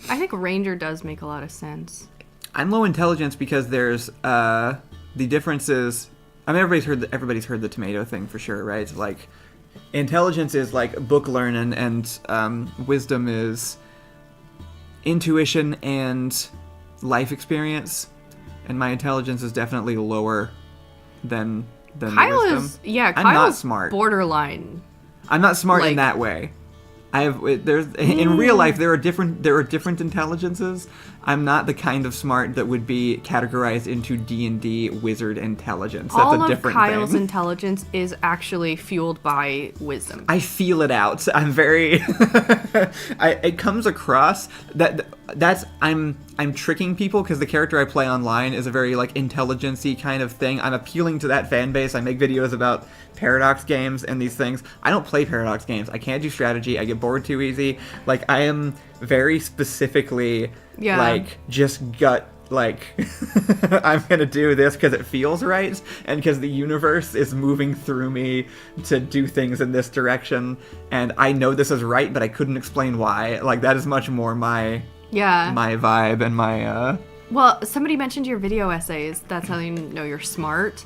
think Ranger does make a lot of sense. I'm low intelligence because there's the differences. I mean, everybody's heard the tomato thing for sure, right? Like, intelligence is like book learning, and wisdom is intuition and life experience. And my intelligence is definitely lower than the Kyle wisdom. is, yeah, I'm not Kyle's smart. borderline. I'm not smart in like- that way. There's in real life there are different intelligences. I'm not the kind of smart that would be categorized into D&D wizard intelligence. That's All a different of Kyle's thing. intelligence is actually fueled by wisdom. I feel it out. I'm very. It comes across that's I'm tricking people because the character I play online is a very like intelligence-y kind of thing. I'm appealing to that fan base. I make videos about Paradox games and these things. I don't play Paradox games. I can't do strategy. I get bored too easy. Like I am very specifically like just gut. Like, I'm gonna do this because it feels right, and because the universe is moving through me to do things in this direction, and I know this is right, but I couldn't explain why. Like, that is much more my vibe and my, Well, somebody mentioned your video essays. That's how you know you're smart,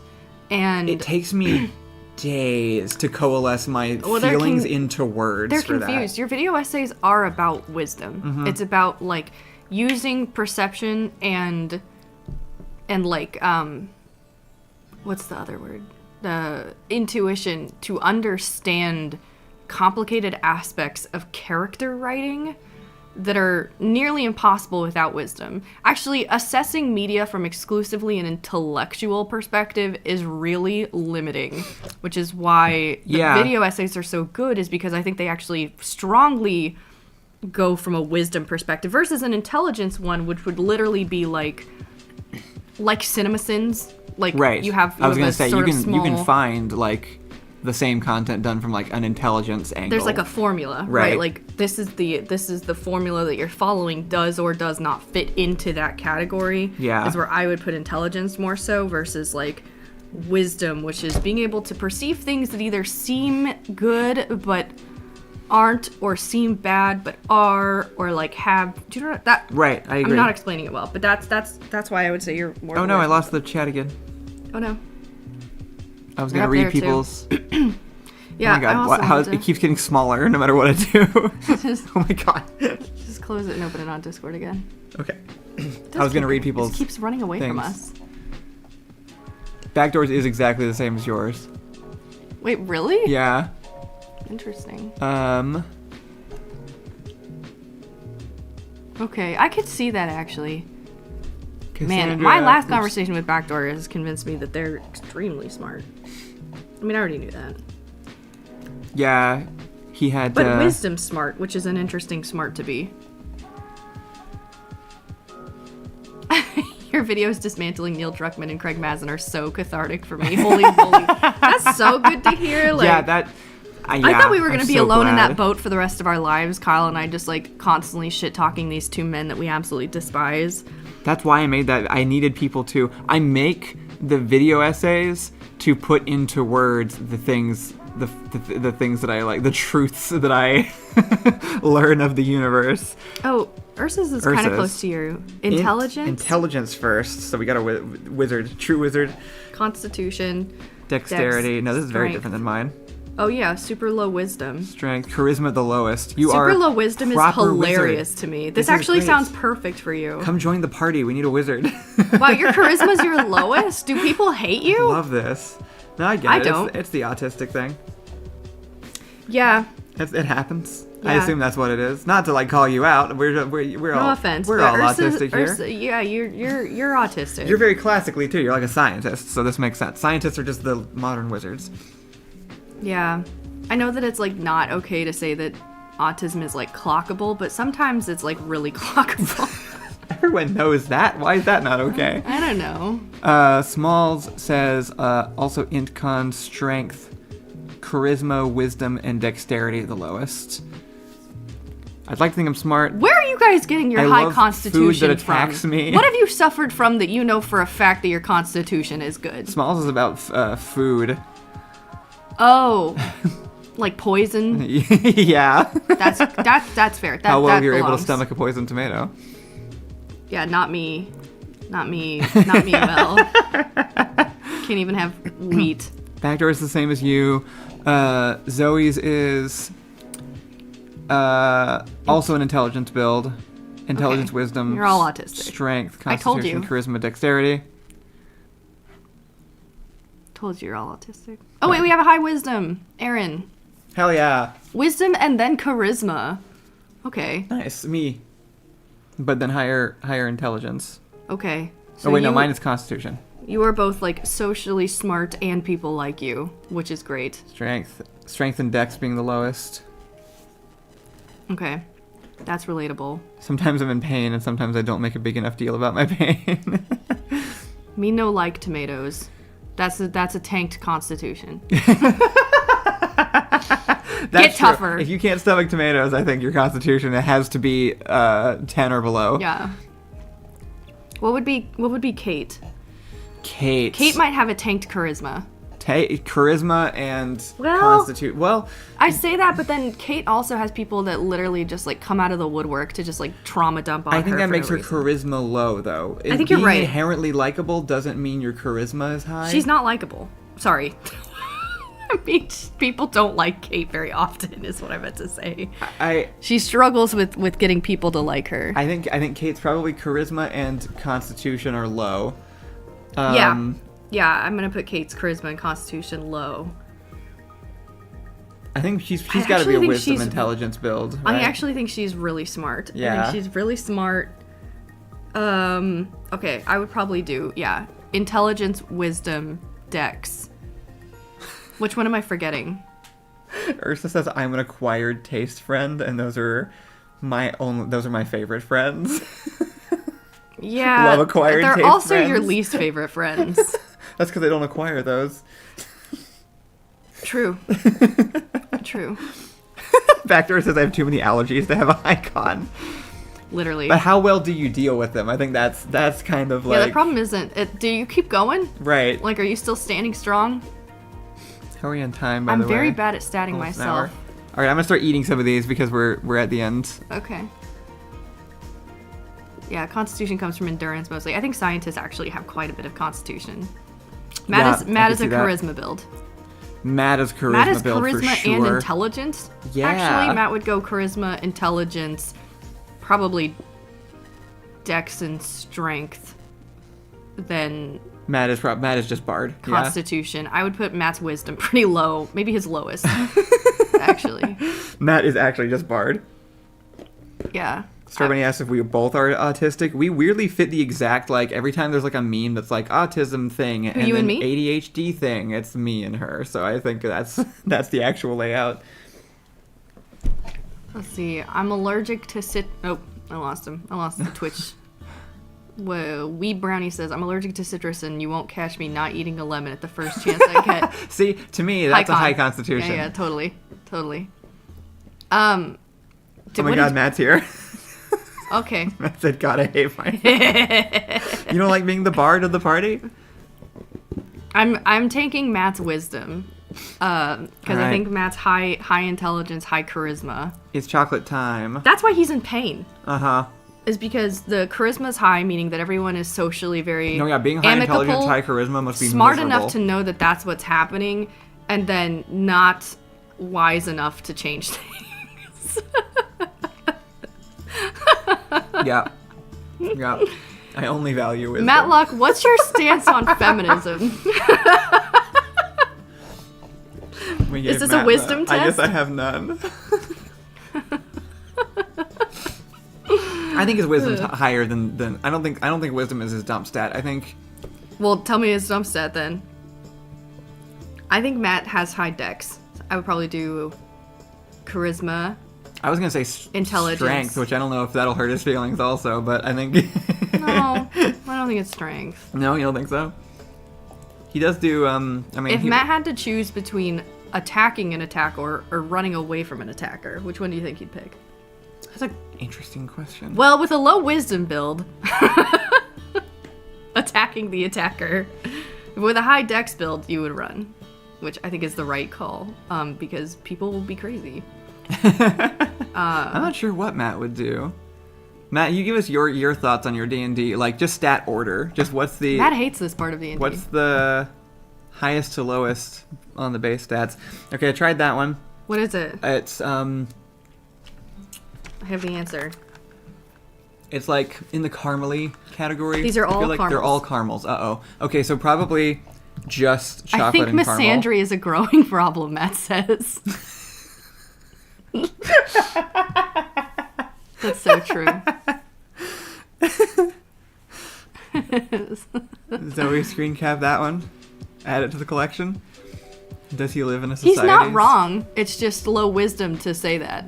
and... It takes me days to coalesce my feelings into words for that. They're confused. Your video essays are about wisdom. Mm-hmm. It's about, like... using perception and like what's the other word? The intuition to understand complicated aspects of character writing that are nearly impossible without wisdom. Actually, assessing media from exclusively an intellectual perspective is really limiting, which is why the video essays are so good, is because I think they actually strongly go from a wisdom perspective versus an intelligence one, which would literally be like CinemaSins. Like, right. You have. I was gonna say you small... can find like the same content done from like an intelligence angle. There's like a formula, right? Like this is the formula that you're following does or does not fit into that category. Yeah, is where I would put intelligence more so versus like wisdom, which is being able to perceive things that either seem good but aren't, or seem bad but are, or like have. Do you know that? Right, I agree. I'm not explaining it well, but that's why I would say you're more. Oh no, I lost the chat again. Oh no. I was gonna read people's. Yeah. Oh my god, how it keeps getting smaller no matter what I do. Oh my god. Just close it and open it on Discord again. Okay. I was gonna read people's. It keeps running away from us. Backdoors is exactly the same as yours. Wait, really? Yeah. Interesting. Okay, I could see that actually. Cassandra, Man, my last conversation with Backdoor has convinced me that they're extremely smart. I mean, I already knew that. Yeah, he had. But wisdom smart, which is an interesting smart to be. Your videos dismantling Neil Druckmann and Craig Mazin are so cathartic for me. Holy moly. That's so good to hear. Like, yeah, I thought we were going to be alone in that boat for the rest of our lives. Kyle and I just like constantly shit-talking these two men that we absolutely despise. That's why I made that. I needed people to... I make the video essays to put into words the things the things that I like, the truths that I learn of the universe. Oh, Ursa's is kind of close to you. Intelligence? Intelligence first. So we got a wizard. True wizard. Constitution. Dexterity. No, this is very different than mine. Oh yeah, super low wisdom. Strength. Charisma the lowest. Super low wisdom is hilarious wizard. to me. This actually sounds perfect for you. Come join the party. We need a wizard. Wow, your charisma's your lowest? Do people hate you? I love this. No, I get it. I don't. It's the autistic thing. Yeah. It happens. Yeah. I assume that's what it is. Not to like call you out. We're all no offense. We're all autistic here. Yeah, you're autistic. You're very classically too. You're like a scientist, so this makes sense. Scientists are just the modern wizards. Yeah. I know that it's like not okay to say that autism is like clockable, but sometimes it's like really clockable. Everyone knows that. Why is that not okay? I don't know. Smalls says also int con strength, charisma, wisdom, and dexterity the lowest. I'd like to think I'm smart. Where are you guys getting your high constitution food that attacks from? Me. What have you suffered from that you know for a fact that your constitution is good? Smalls is about food. Oh, like poison? Yeah. That's fair. How well that you're belongs. able to stomach a poisoned tomato. Yeah, not me. Not me well. Can't even have wheat. Backdoor is the same as you. Zoe's is also an intelligence build. Intelligence, wisdom. You're all autistic. Strength, constitution, charisma, dexterity. Told you you're all autistic. Oh wait, we have a high wisdom. Aaron. Hell yeah. Wisdom and then charisma. Okay. Nice. Me. But then higher intelligence. Okay. Oh wait, no, mine is constitution. You are both like socially smart and people like you, which is great. Strength and dex being the lowest. Okay. That's relatable. Sometimes I'm in pain and sometimes I don't make a big enough deal about my pain. Me no like tomatoes. That's a tanked constitution. Get tougher. If you can't stomach tomatoes, I think your constitution it has to be 10 or below. Yeah. What would be Kate? Kate Might have a tanked charisma. Charisma and Well, Well, I say that, but then Kate also has people that literally just like come out of the woodwork to just like trauma dump on her. I think that for makes no her reason. charisma low, though. I think you're right. Being inherently likable doesn't mean your charisma is high. She's not likable. Sorry. I mean, people don't like Kate very often, is what I meant to say. She struggles with getting people to like her. I think Kate's probably charisma and constitution are low. Yeah, I'm gonna put Kate's charisma and constitution low. I think she's got to be a wisdom intelligence build. Right? I actually think she's really smart. Yeah. I think she's really smart. Okay, I would probably do, intelligence, wisdom, dex. Which one am I forgetting? Ursa says I'm an acquired taste friend, and those are my favorite friends. Yeah, love acquired they're taste also friends. your least favorite friends. That's because I don't acquire those. True. True. Backdoor says I have too many allergies to have a high con. Literally. But how well do you deal with them? I think that's kind of like... Yeah, the problem isn't... Do you keep going? Right. Like, are you still standing strong? How are we on time, by the way? I'm very bad at statting Almost an myself. hour. All right, I'm going to start eating some of these because we're at the end. Okay. Yeah, constitution comes from endurance mostly. I think scientists actually have quite a bit of constitution. Matt is a charisma build. Matt is charisma build for sure. And intelligence. Yeah. Actually, Matt would go charisma, intelligence, probably dex and strength. Then Matt is just bard. constitution. Yeah. I would put Matt's wisdom pretty low. Maybe his lowest. Actually. Matt is actually just bard. Yeah. Starbunny asks if we both are autistic. We weirdly fit the exact, like, every time there's, like, a meme that's, like, autism thing. Who, you and me? ADHD thing. It's me and her. So I think that's the actual layout. Let's see. I'm allergic to Oh, I lost him. I lost the Twitch. Wee Brownie says, I'm allergic to citrus and you won't catch me not eating a lemon at the first chance I get. See, to me, that's a high constitution. Yeah, totally. Oh my god, Matt's here. Okay. Matt said, God, I hate my... You don't like being the bard of the party? I'm taking Matt's wisdom. Because I think Matt's high intelligence, high charisma. It's chocolate time. That's why he's in pain. Uh-huh. Is because the charisma's high, meaning that everyone is socially very being high intelligence, high charisma must be smart miserable. enough to know that that's what's happening, and then not wise enough to change things. Yeah. I only value wisdom. Matlock, what's your stance on feminism? Is this a wisdom test? I guess I have none. I think his wisdom's higher than I don't think wisdom is his dump stat. I think. Well, tell me his dump stat then. I think Matt has high dex. I would probably do charisma. I was gonna say intelligence, strength, which I don't know if that'll hurt his feelings also, but I think. No, I don't think it's strength. No, you don't think so? He does do. If Matt had to choose between attacking an attacker or running away from an attacker, which one do you think he'd pick? That's an interesting question. Well, with a low wisdom build, attacking the attacker. With a high dex build, you would run, which I think is the right call, because people will be crazy. I'm not sure what Matt would do. Matt, you give us your thoughts on your D&D, like just stat order. Just what's the... Matt hates this part of D&D. What's the highest to lowest on the base stats? Okay, I tried that one. What is it? It's, I have the answer. It's like in the caramely category. These are all caramels. They're all caramels. Uh-oh. Okay, so probably just chocolate and caramel. I think misandry is a growing problem, Matt says. That's so true. Zoe screen cap that one. Add it to the collection. Does he live in a society? He's not wrong. It's just low wisdom to say that.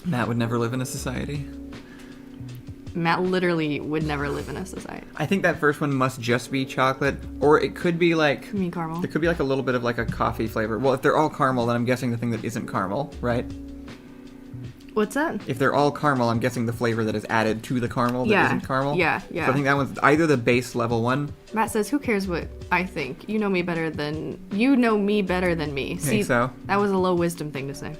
Matt would never live in a society. Matt literally would never live in a society. I think that first one must just be chocolate, or it could be like... You mean caramel? There could be like a little bit of like a coffee flavor. Well, if they're all caramel, then I'm guessing the thing that isn't caramel, right? What's that? If they're all caramel, I'm guessing the flavor that is added to the caramel that isn't caramel. Yeah. So I think that one's either the base level one. Matt says, "Who cares what I think? You know me better than me." See, so. That was a low wisdom thing to say.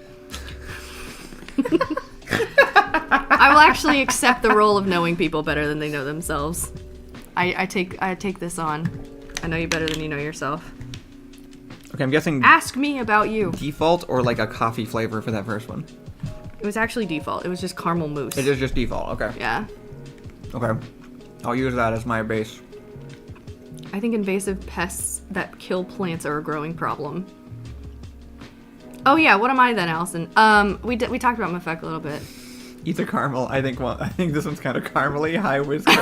I will actually accept the role of knowing people better than they know themselves. I take this on. I know you better than you know yourself. Okay, I'm guessing Ask me about you. default or like a coffee flavor for that first one. It was actually default. It was just caramel mousse. It is just default. Okay. Yeah. Okay. I'll use that as my base. I think invasive pests that kill plants are a growing problem. Oh yeah, what am I then, Allison? We talked about Mafek a little bit. Eat the caramel. I think this one's kind of caramely, high whisker.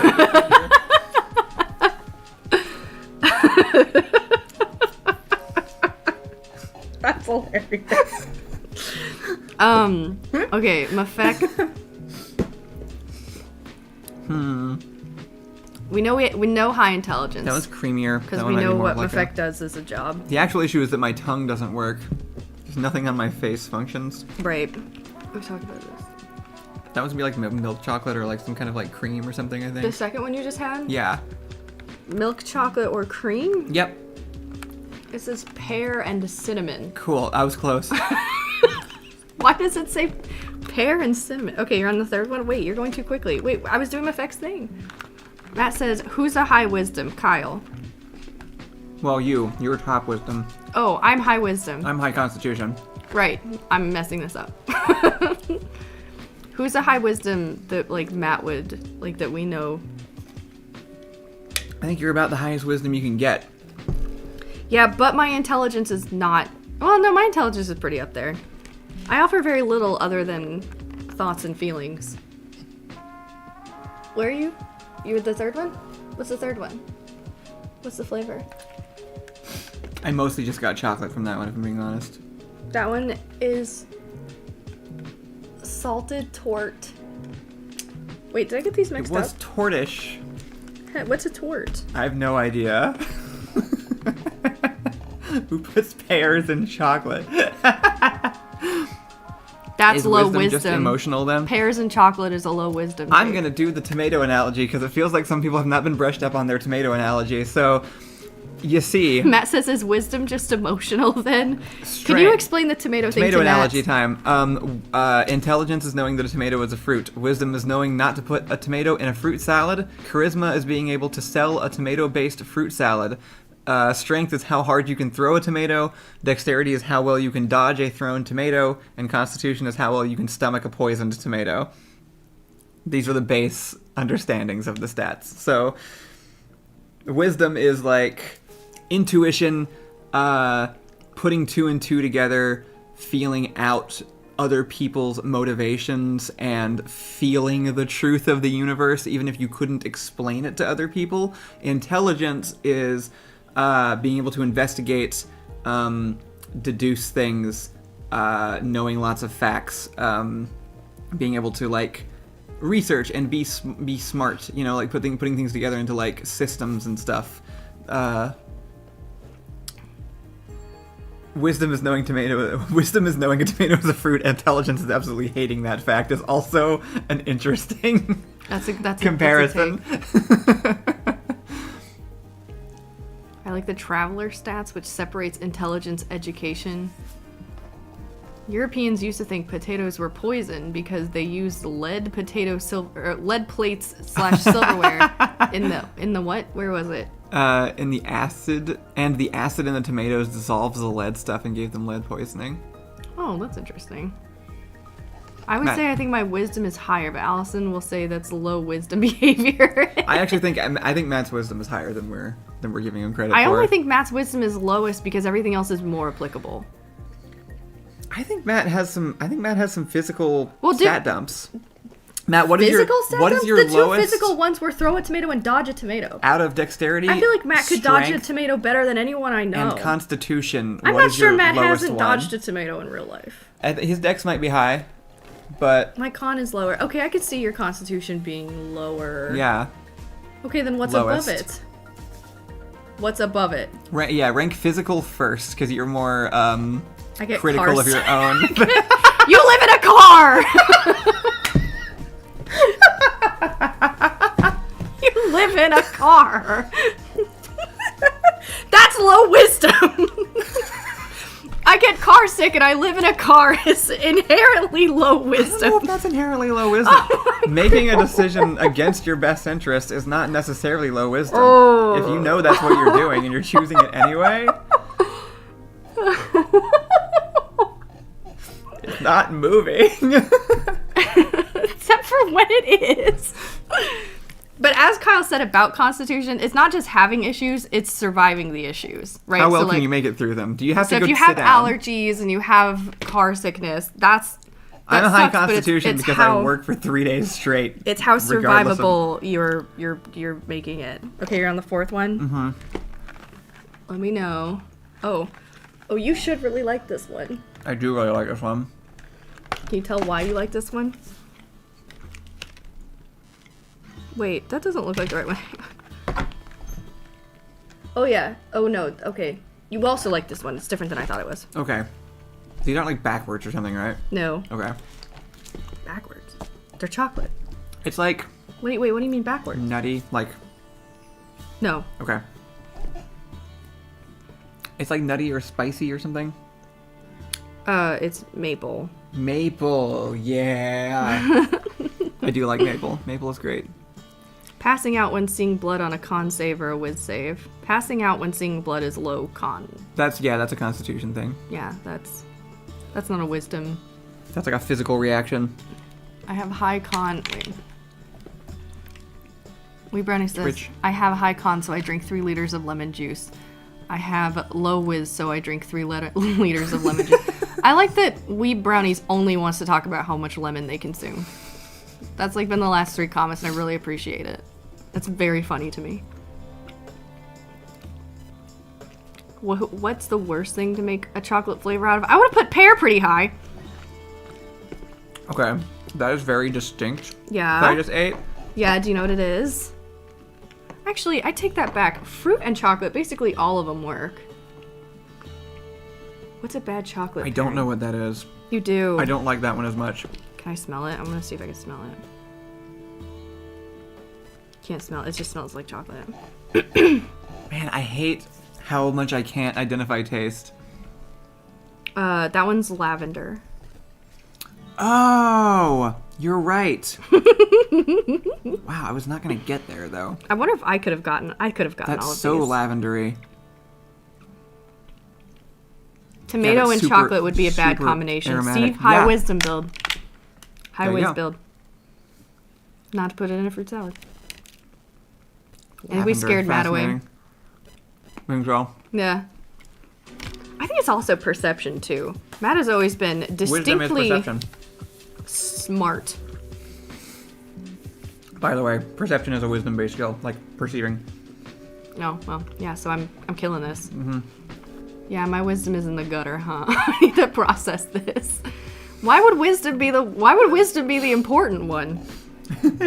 That's hilarious. Okay, Mafek. We know high intelligence. That was creamier. Because we know what Mafek does as a job. The actual issue is that my tongue doesn't work. There's nothing on my face functions. Right. We talked about this. That was gonna be like milk chocolate or like some kind of like cream or something, I think. The second one you just had? Yeah. Milk chocolate or cream? Yep. It says pear and cinnamon. Cool. I was close. Why does it say pear and cinnamon? Okay, you're on the third one. Wait, you're going too quickly. Wait, I was doing Mafek's thing. Matt says, "Who's a high wisdom?" Kyle. Well, you're top wisdom. Oh, I'm high wisdom. I'm high constitution. Right. I'm messing this up. Who's a high wisdom that like Matt would like that we know? I think you're about the highest wisdom you can get. Yeah, but my intelligence is not. Well, no, my intelligence is pretty up there. I offer very little other than thoughts and feelings. Where are you? You were the third one? What's the third one? What's the flavor? I mostly just got chocolate from that one, if I'm being honest. That one is salted tort. Wait, did I get these mixed It was up? tortish. Hey, what's a tort? I have no idea. Who puts pears in chocolate? That's Is low wisdom wisdom. just emotional then? Pears and chocolate is a low wisdom. I'm trait. gonna do the tomato analogy because it feels like some people have not been brushed up on their tomato analogy. So, you see, Matt says, "Is wisdom just emotional then?" Can you Strength. explain the tomato thing tomato to analogy Matt? time. Intelligence is knowing that a tomato is a fruit. Wisdom is knowing not to put a tomato in a fruit salad. Charisma is being able to sell a tomato-based fruit salad. Strength is how hard you can throw a tomato. Dexterity is how well you can dodge a thrown tomato. And constitution is how well you can stomach a poisoned tomato. These are the base understandings of the stats. So, wisdom is like intuition, putting two and two together, feeling out other people's motivations, and feeling the truth of the universe, even if you couldn't explain it to other people. Intelligence is being able to investigate, deduce things, knowing lots of facts, being able to like research and be smart. You know, like putting things together into like systems and stuff. Wisdom is knowing Wisdom is knowing a tomato is a fruit. Intelligence is absolutely hating that fact. Is also an interesting That's a comparison. I like the traveler stats, which separates intelligence education. Europeans used to think potatoes were poison because they used lead plates / silverware in the what? Where was it? In the acid, and the acid in the tomatoes dissolves the lead stuff and gave them lead poisoning. Oh, that's interesting. I would Matt. say I think my wisdom is higher, but Allison will say that's low wisdom behavior. I actually think Matt's wisdom is higher than we're giving him credit for. I only think Matt's wisdom is lowest because everything else is more applicable. I think Matt has some physical Well, stat dumps. Matt, what is Physical your stat what is dumps? your The two lowest physical ones were throw a tomato and dodge a tomato. out of dexterity? I feel like Matt could dodge a strength, tomato better than anyone I know. and constitution. I'm what not is sure your Matt lowest hasn't one? dodged a tomato in real life. His dex might be high, but My con is lower. Okay, I could see your constitution being lower. yeah. Okay, then what's Lowest. above it? What's above it? Rank physical first because you're more I get critical cars. of your own. You live in a car! You live in a car. That's low wisdom. I get car sick and I live in a car. It's inherently low I don't know wisdom. if that's inherently low wisdom. Making a decision against your best interest is not necessarily low wisdom. Oh. If you know that's what you're doing and you're choosing it anyway, it's not moving. Except for when it is. But as Kyle said about Constitution, it's not just having issues, it's surviving the issues, right? How well So, can like, you make it through them? Do you have So to go if you sit have down? allergies and you have car sickness, that I'm a high sucks, but constitution it's because how, I work for 3 days straight. It's how regardless of- survivable you're making it. Okay, you're on the fourth one. Mm-hmm. Let me know. Oh, you should really like this one. I do really like this one. Can you tell why you like this one? Wait, that doesn't look like the right one. Oh yeah. Oh no. Okay. You also like this one. It's different than I thought it was. Okay. So you don't like backwards or something, right? No. Okay. Backwards. They're chocolate. It's like Wait, what do you mean backwards? nutty, like, No. okay. It's like nutty or spicy or something. It's maple. Maple, yeah. I do like maple. Maple is great. Passing out when seeing blood on a con save or a whiz save. Passing out when seeing blood is low con. That's a constitution thing. Yeah, that's not a wisdom. That's like a physical reaction. I have high con. Wait. Wee Brownie says, Rich. I have high con, so I drink 3 liters of lemon juice. I have low whiz, so I drink 3 liters of lemon juice. I like that Wee Brownies only wants to talk about how much lemon they consume. That's like been the last 3 comments, and I really appreciate it. That's very funny to me. What's the worst thing to make a chocolate flavor out of? I would have put pear pretty high. Okay. That is very distinct. Yeah. That I just ate. Yeah, do you know what it is? Actually, I take that back. Fruit and chocolate, basically all of them work. What's a bad chocolate? I don't pairing? know what that is. You do. I don't like that one as much. Can I smell it? I'm gonna see if I can smell it. Can't smell it. It just smells like chocolate. Man, I hate how much I can't identify taste. That one's lavender. Oh, you're right. Wow, I was not gonna get there though. I wonder if I could have gotten. I could have gotten That's all of so these. lavendery. Tomato that's and super- chocolate would be a bad super combination. aromatic. See, high Yeah. wisdom build. High There you whiz go. build. Not to put it in a fruit salad. And we Lavender, scared Matt away. fascinating. Think so. Yeah. I think it's also perception too. Matt has always been Wisdom distinctly is perception. smart. By the way, perception is a wisdom-based skill, like perceiving. Oh, well, yeah, so I'm killing this. Mm-hmm. Yeah, my wisdom is in the gutter, huh? I need to process this. Why would wisdom be the important one?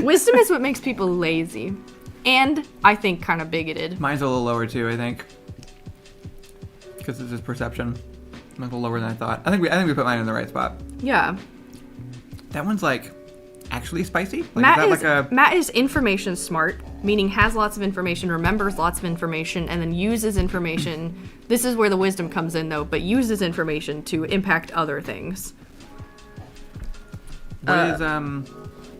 Wisdom is what makes people lazy. And I think kind of bigoted. Mine's a little lower too, I think. Because this is perception. I'm a little lower than I thought. I think we put mine in the right spot. Yeah. That one's like actually spicy. Like, Matt is information smart, meaning has lots of information, remembers lots of information, and then uses information. This is where the wisdom comes in, though, but uses information to impact other things. What is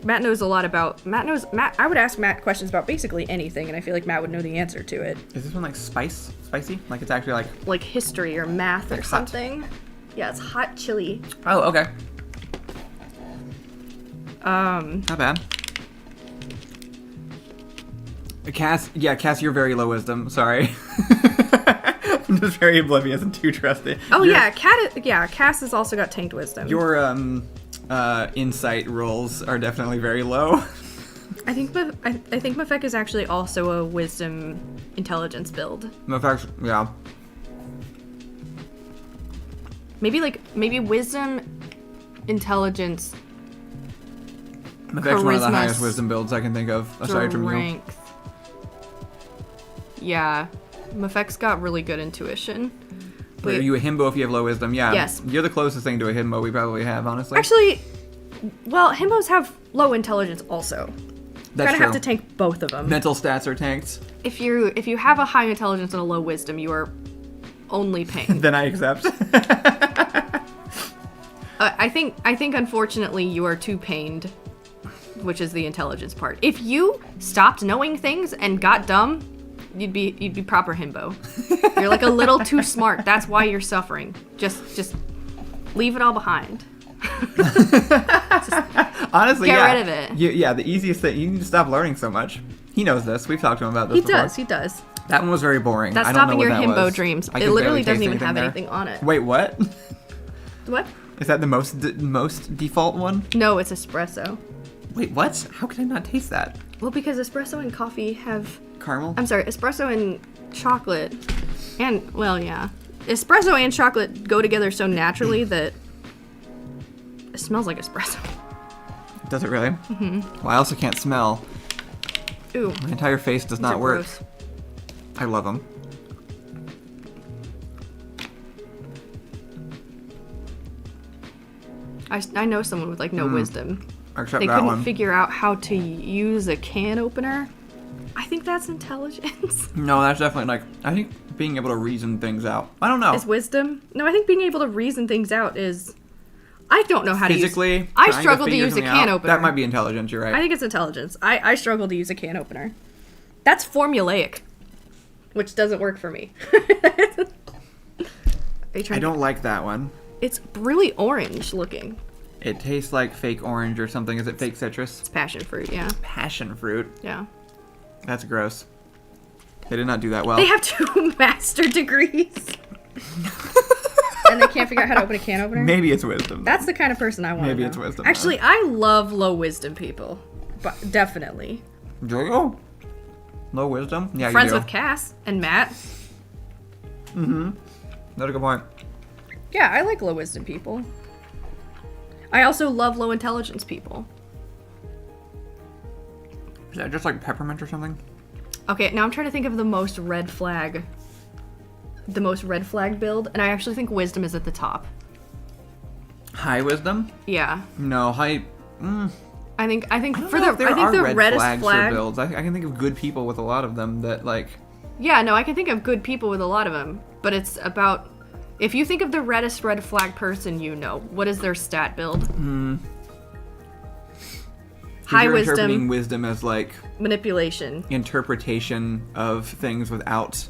Matt knows a lot about. I would ask Matt questions about basically anything, and I feel like Matt would know the answer to it. Is this one like spicy? Like it's actually Like history or math or Like hot. something. Yeah, it's hot chili. Oh, okay. Not bad. Cass, you're very low wisdom. Sorry. I'm just very oblivious and too trusting. Oh yeah, Cass has also got tanked wisdom. Your insight rolls are definitely very low. I think Mafek is actually also a wisdom intelligence build. Mafek's, yeah. Maybe wisdom intelligence. Mafek's one of the charisma, highest wisdom builds I can think of, aside from you. Strength. Yeah, Mafek's got really good intuition. Wait, are you a himbo if you have low wisdom? Yeah. Yes. You're the closest thing to a himbo we probably have, honestly. Actually, well, himbos have low intelligence also. That's Kind of true. have to tank both of them. Mental stats are tanked. If you have a high intelligence and a low wisdom, you are only pain. Then I accept. I think unfortunately you are too pained, which is the intelligence part. If you stopped knowing things and got dumb, you'd be proper himbo. You're like a little too smart. That's why you're suffering. Just leave it all behind. Honestly, Get yeah. rid of it. Yeah, the easiest thing, you need to stop learning so much. He knows this. We've talked to him about this before. He does. That one was very boring. That's I don't know stopping what your that himbo was. dreams. I It could literally barely doesn't taste even have there. anything on it. Wait, what? What? Is that the most default one? No, it's espresso. Wait, what? How could I not taste that? Well, because espresso and coffee have... Caramel? I'm sorry, espresso and chocolate. And, well, yeah. Espresso and chocolate go together so naturally that it smells like espresso. Does it really? Mm-hmm. Well, I also can't smell. Ooh. My entire face does these not are work. gross. I love them. I know someone with, like, no wisdom. Except They that couldn't one. figure out how to use a can opener. I think that's intelligence. No, that's definitely, like, I think being able to reason things out. I don't know. Is wisdom? No, I think being able to reason things out is... I don't know how Physically, to use... I trying struggle to figure use a something can out, opener. That might be intelligence, you're right. I think it's intelligence. I struggle to use a can opener. That's formulaic, which doesn't work for me. Are you trying I don't like that one. It's really orange looking. It tastes like fake orange or something. Is it fake citrus? It's passion fruit, yeah. Passion fruit. Yeah. That's gross. They did not do that well. They have 2 master degrees. And they can't figure out how to open a can opener? Maybe it's wisdom. That's the kind of person I want. Maybe it's wisdom. Actually, I love low wisdom people. But definitely. Do you? Low wisdom? Yeah, Friends you do. with Cass and Matt. Mm-hmm. That's a good point. Yeah, I like low wisdom people. I also love low intelligence people. Is that just like peppermint or something? Okay, now I'm trying to think of the most red flag build, and I actually think wisdom is at the top. High wisdom? Yeah. No, high... I think I don't for know the if there I think are the red reddest flags flag. for builds. I can think of good people with a lot of them that, like... Yeah, no, I can think of good people with a lot of them, but it's about if you think of the reddest red flag person, you know, what is their stat build? High You're interpreting wisdom, wisdom as, like, manipulation. interpretation of things without...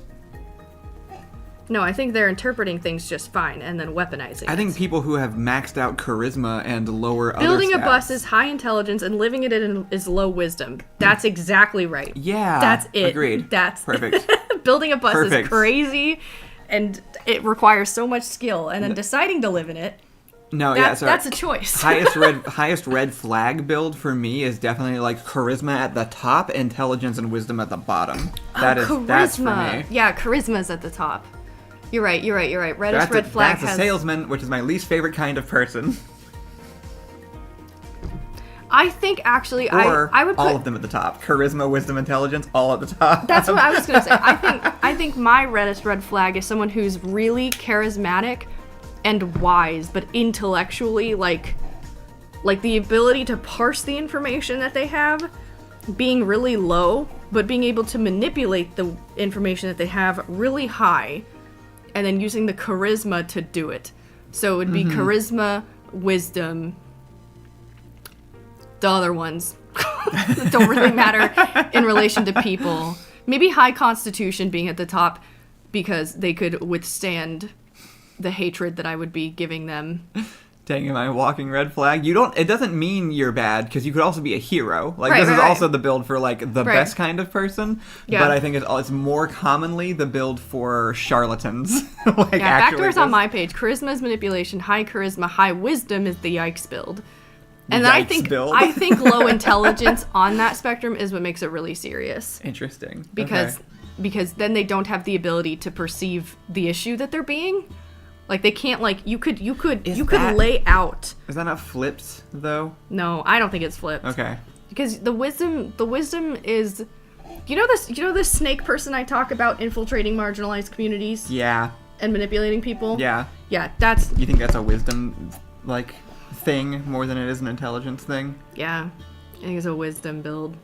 No, I think they're interpreting things just fine and then weaponizing. I think people who have maxed out charisma and lower building other a bus stats- is high intelligence and living it in is low wisdom. That's exactly right. Yeah. That's it. Agreed. That's Perfect. Building a bus Perfect. is crazy and it requires so much skill, and then deciding to live in it, that's a choice. highest red flag build for me is definitely like charisma at the top, intelligence and wisdom at the bottom. That's for me. Yeah, charisma's at the top. You're right. Reddest red flag That's a has salesman, which is my least favorite kind of person. I think actually Or I would put all of them at the top. Charisma, wisdom, intelligence, all at the top. That's what I was gonna say. I think my reddest red flag is someone who's really charismatic and wise, but intellectually like the ability to parse the information that they have being really low, but being able to manipulate the information that they have really high, and then using the charisma to do it. So it would be charisma, wisdom. The other ones that don't really matter in relation to people. Maybe high constitution being at the top because they could withstand the hatred that I would be giving them. Dang, am I a walking red flag? It doesn't mean you're bad, because you could also be a hero. Like, Right, this is right. also the build for, like, the Right. best kind of person. Yeah. But I think it's more commonly the build for charlatans. Like, Yeah, actually factors on just- my page. Charisma is manipulation. High charisma, high wisdom is the yikes build. And then I Yikes build. think low intelligence on that spectrum is what makes it really serious. Interesting. Because Okay. because then they don't have the ability to perceive the issue that they're being. Like they can't like you could that- lay out. Is that not flipped, though? No, I don't think it's flipped. Okay. Because the wisdom is you know this snake person I talk about infiltrating marginalized communities Yeah. and manipulating people? Yeah. Yeah, that's You think that's a wisdom, like, thing more than it is an intelligence thing? yeah. I think it's a wisdom build.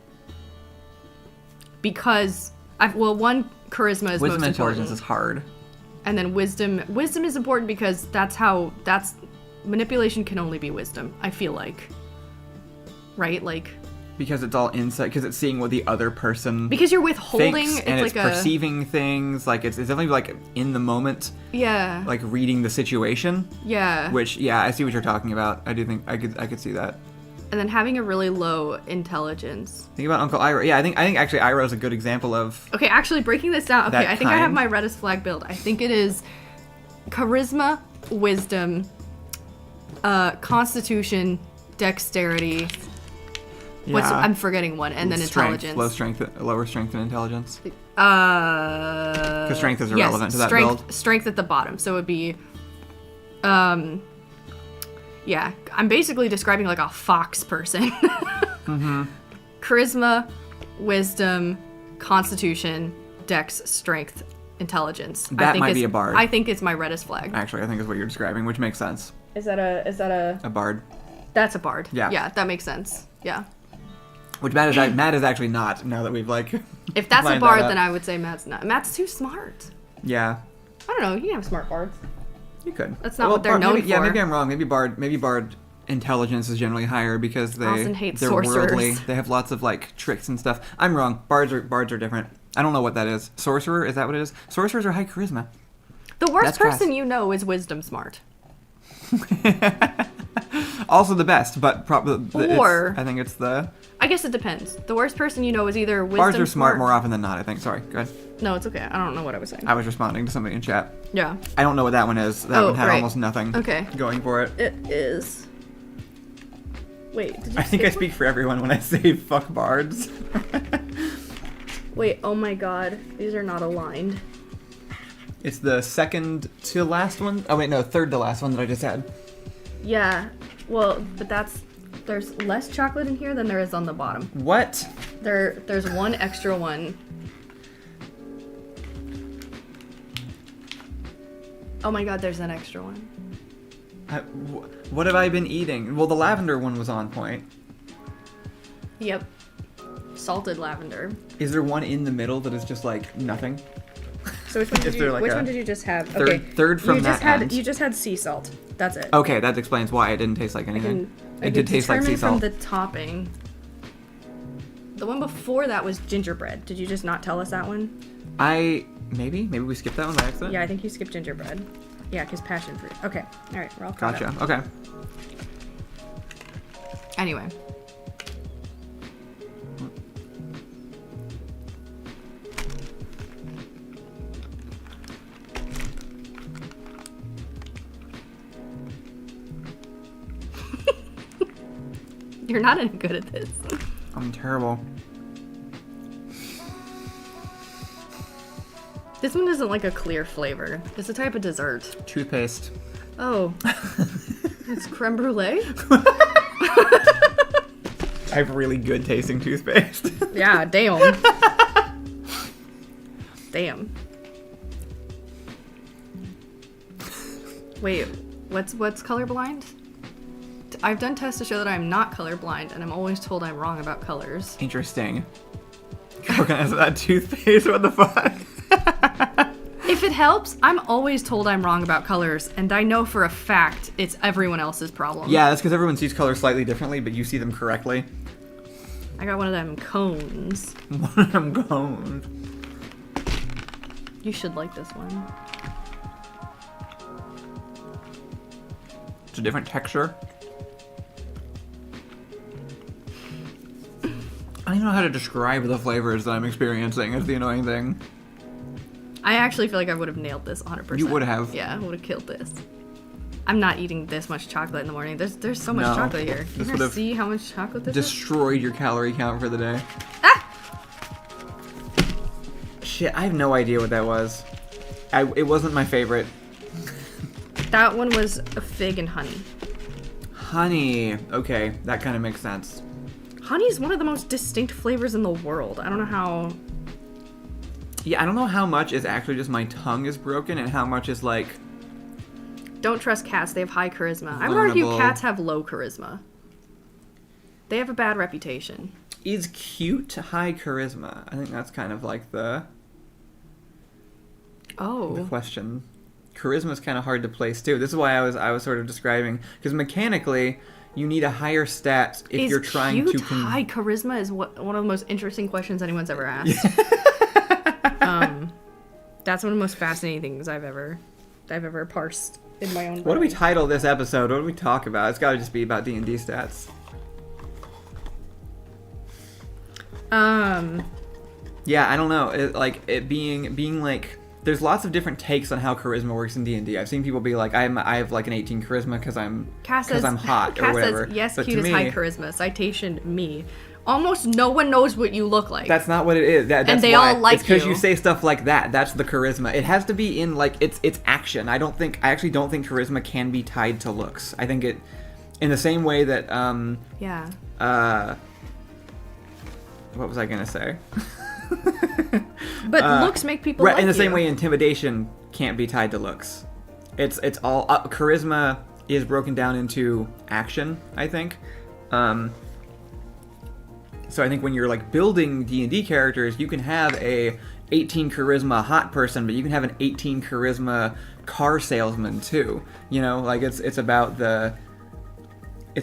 Because one charisma is Wisdom most and intelligence important. is hard. And then wisdom is important because that's manipulation can only be wisdom, I feel like. Right? Like Because it's all insight, because it's seeing what the other person because you're withholding thinks, and it's like perceiving things, like it's definitely like in the moment, yeah. like reading the situation, Yeah. which, yeah, I see what you're talking about. I do think I could see that. And then having a really low intelligence. Think about Uncle Iroh. Yeah, I think actually Iroh is a good example of Okay, actually breaking this down. Okay, That I think I have kind? my reddest flag build. I think it is charisma, wisdom, constitution, dexterity. yeah. I'm forgetting one, and then strength, intelligence. lower strength and intelligence. Because strength is irrelevant to that build. Strength at the bottom, so it would be, yeah. I'm basically describing like a fox person. Mm-hmm. Charisma, wisdom, constitution, dex, strength, intelligence. That might be a bard. I think it's my reddest flag. Actually, I think is what you're describing, which makes sense. Is that a? A bard, That's a bard. Yeah. Yeah, that makes sense. Yeah. which Matt is actually not. Now that we've like, If that's a lined that bard, up. then I would say Matt's not. Matt's too smart. Yeah, I don't know. You can have smart bards. you could. That's not what they're known maybe, Yeah, for. maybe I'm wrong. Maybe bard intelligence is generally higher because Austin hates they're sorcerers. worldly. They have lots of like tricks and stuff. I'm wrong. Bards are different. I don't know what that is. Sorcerer, is that what it is? Sorcerers are high charisma. The worst That's fast. person you know is wisdom smart. Also the best, but probably Or- I think it's the I guess it depends. The worst person you know is either wisdom bards are smart more often than not. I think. Sorry, go ahead. No, it's okay. I don't know what I was saying. I was responding to somebody in chat. Yeah. I don't know what that one is. That Oh, one had right. almost nothing Okay. going for it. It is. Wait, did you I think I skip speak for everyone when I say fuck bards. one? Wait, oh my god. These are not aligned. It's the second to last one. Oh wait, no, third to last one that I just had. Yeah. Well, but there's less chocolate in here than there is on the bottom. What? There's one extra one. Oh my god, there's an extra one. What have I been eating? Well, the lavender one was on point. Yep. Salted lavender. Is there one in the middle that is just like nothing? So which one Is did there you like which a one did you just have? third- Okay. third from you just that had end? you just had sea salt. That's it. Okay, that explains why it didn't taste like anything. It did taste like sea determine salt. from the topping. The one before that was gingerbread. Did you just not tell us that one? Maybe we skipped that one by accident. Yeah, I think you skipped gingerbread. Yeah, because passion fruit. Okay. All right, we're all caught Gotcha. up. Okay. Anyway. You're not any good at this. I'm terrible. This one isn't like a clear flavor. It's a type of dessert. Toothpaste. Oh. It's creme brulee? I have really good tasting toothpaste. Yeah, damn. Damn. Wait, what's colorblind? I've done tests to show that I'm not colorblind, and I'm always told I'm wrong about colors. Interesting. Coconut that toothpaste. What the fuck? If it helps, I'm always told I'm wrong about colors, and I know for a fact it's everyone else's problem. Yeah, that's because everyone sees colors slightly differently, but you see them correctly. I got one of them cones. One of them cones. You should like this one. a different texture. I don't even know how to describe the flavors that I'm experiencing is the annoying thing. I actually feel like I would have nailed this 100%. You would have. Yeah, I would have killed this. I'm not eating this much chocolate in the morning. There's so much No, chocolate here. this You would ever have see how much chocolate this is? Destroyed your calorie count for the day. Ah! Shit, I have no idea what that was. It wasn't my favorite. That one was a fig and honey. Honey. Okay, that kind of makes sense. Honey is one of the most distinct flavors in the world. I don't know how... Yeah, I don't know how much is actually just my tongue is broken and how much is like... Don't trust cats. They have high charisma. I would argue Vulnerable. cats have low charisma. They have a bad reputation. Is cute high charisma? I think that's kind of like the Oh. question. Charisma is kind of hard to place too. This is why I was sort of describing, because mechanically you need a higher stat if you're trying cute to high charisma is one of the most interesting questions anyone's ever asked. That's one of the most fascinating things I've ever parsed in my own brain. What do we title this episode? What do we talk about? It's got to just be about D&D stats. Yeah, I don't know. It being like, there's lots of different takes on how charisma works in D&D. I've seen people be like, I have like an 18 charisma because I'm hot or Cass whatever. says, yes, but cute to is me, high charisma. Citation me. Almost no one knows what you look like. That's not what it is. That's and they why. all like it's because you. you say stuff like that. That's the charisma. It has to be in like it's action. I actually don't think charisma can be tied to looks. I think it, in the same way that Yeah. what was I gonna say? But looks make people right, like in the same you. way intimidation can't be tied to looks. It's all charisma is broken down into action, I think. So I think when you're like building D&D characters, you can have a 18 charisma hot person, but you can have an 18 charisma car salesman too. You know, like it's about the Oh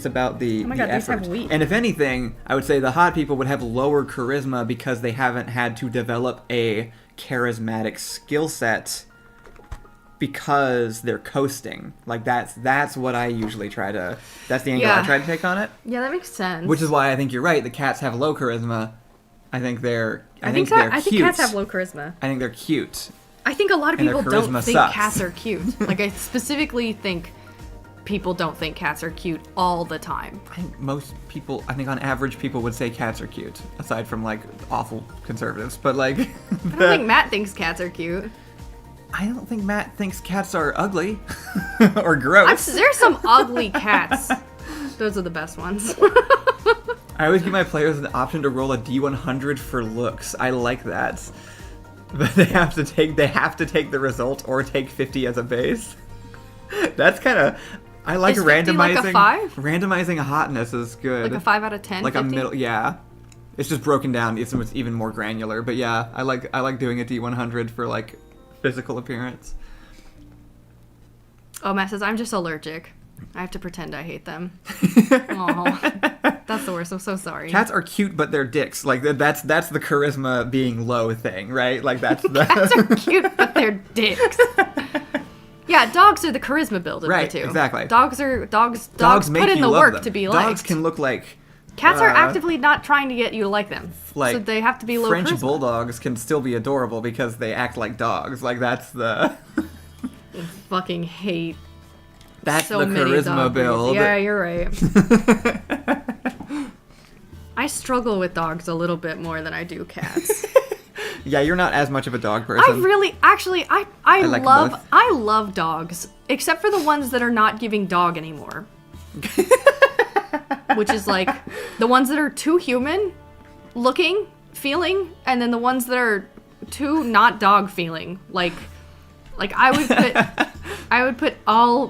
my God, these effort. have wheat. And if anything, I would say the hot people would have lower charisma because they haven't had to develop a charismatic skill set because they're coasting. Like that's what I usually that's the angle I try to take on it. Yeah, that makes sense. Which is why I think you're right. The cats have low charisma. I think they're I cute. think cats have low charisma. I think they're cute. I think a lot of And their people don't charisma think sucks. cats are cute. Like, I specifically think people don't think cats are cute all the time. I think most people, I think on average, people would say cats are cute, aside from like awful conservatives. But like, I don't think Matt thinks cats are cute. I don't think Matt thinks cats are ugly or gross. There's some ugly cats. Those are the best ones. I always give my players the option to roll a D100 for looks. I like that, but they have to take the result or take 50 as a base. That's kind of. I like Is 50 randomizing. like a 5? Randomizing hotness is good. Like a 5 out of 10? Like 50? a middle, yeah. It's just broken down. It's even more granular. But yeah, I like doing a D100 for like physical appearance. Oh, Matt says, I'm just allergic. I have to pretend I hate them. Oh, that's the worst. I'm so sorry. Cats are cute, but they're dicks. Like that's the charisma being low thing, right? Like that's the Cats are cute, but they're dicks. Yeah, dogs are the charisma build of right. the two. Exactly. Dogs make put in you the love work them. to be liked. Dogs can look like. Cats are actively not trying to get you to like them. Like so they have to be low French charisma. bulldogs can still be adorable because they act like dogs. Like that's the. I fucking hate That's so the many charisma dog breeds. build. Yeah, you're right. I struggle with dogs a little bit more than I do cats. Yeah, you're not as much of a dog person. I like both. love dogs, except for the ones that are not giving dog anymore. Which is like the ones that are too human looking, feeling, and then the ones that are too not dog feeling. Like I would put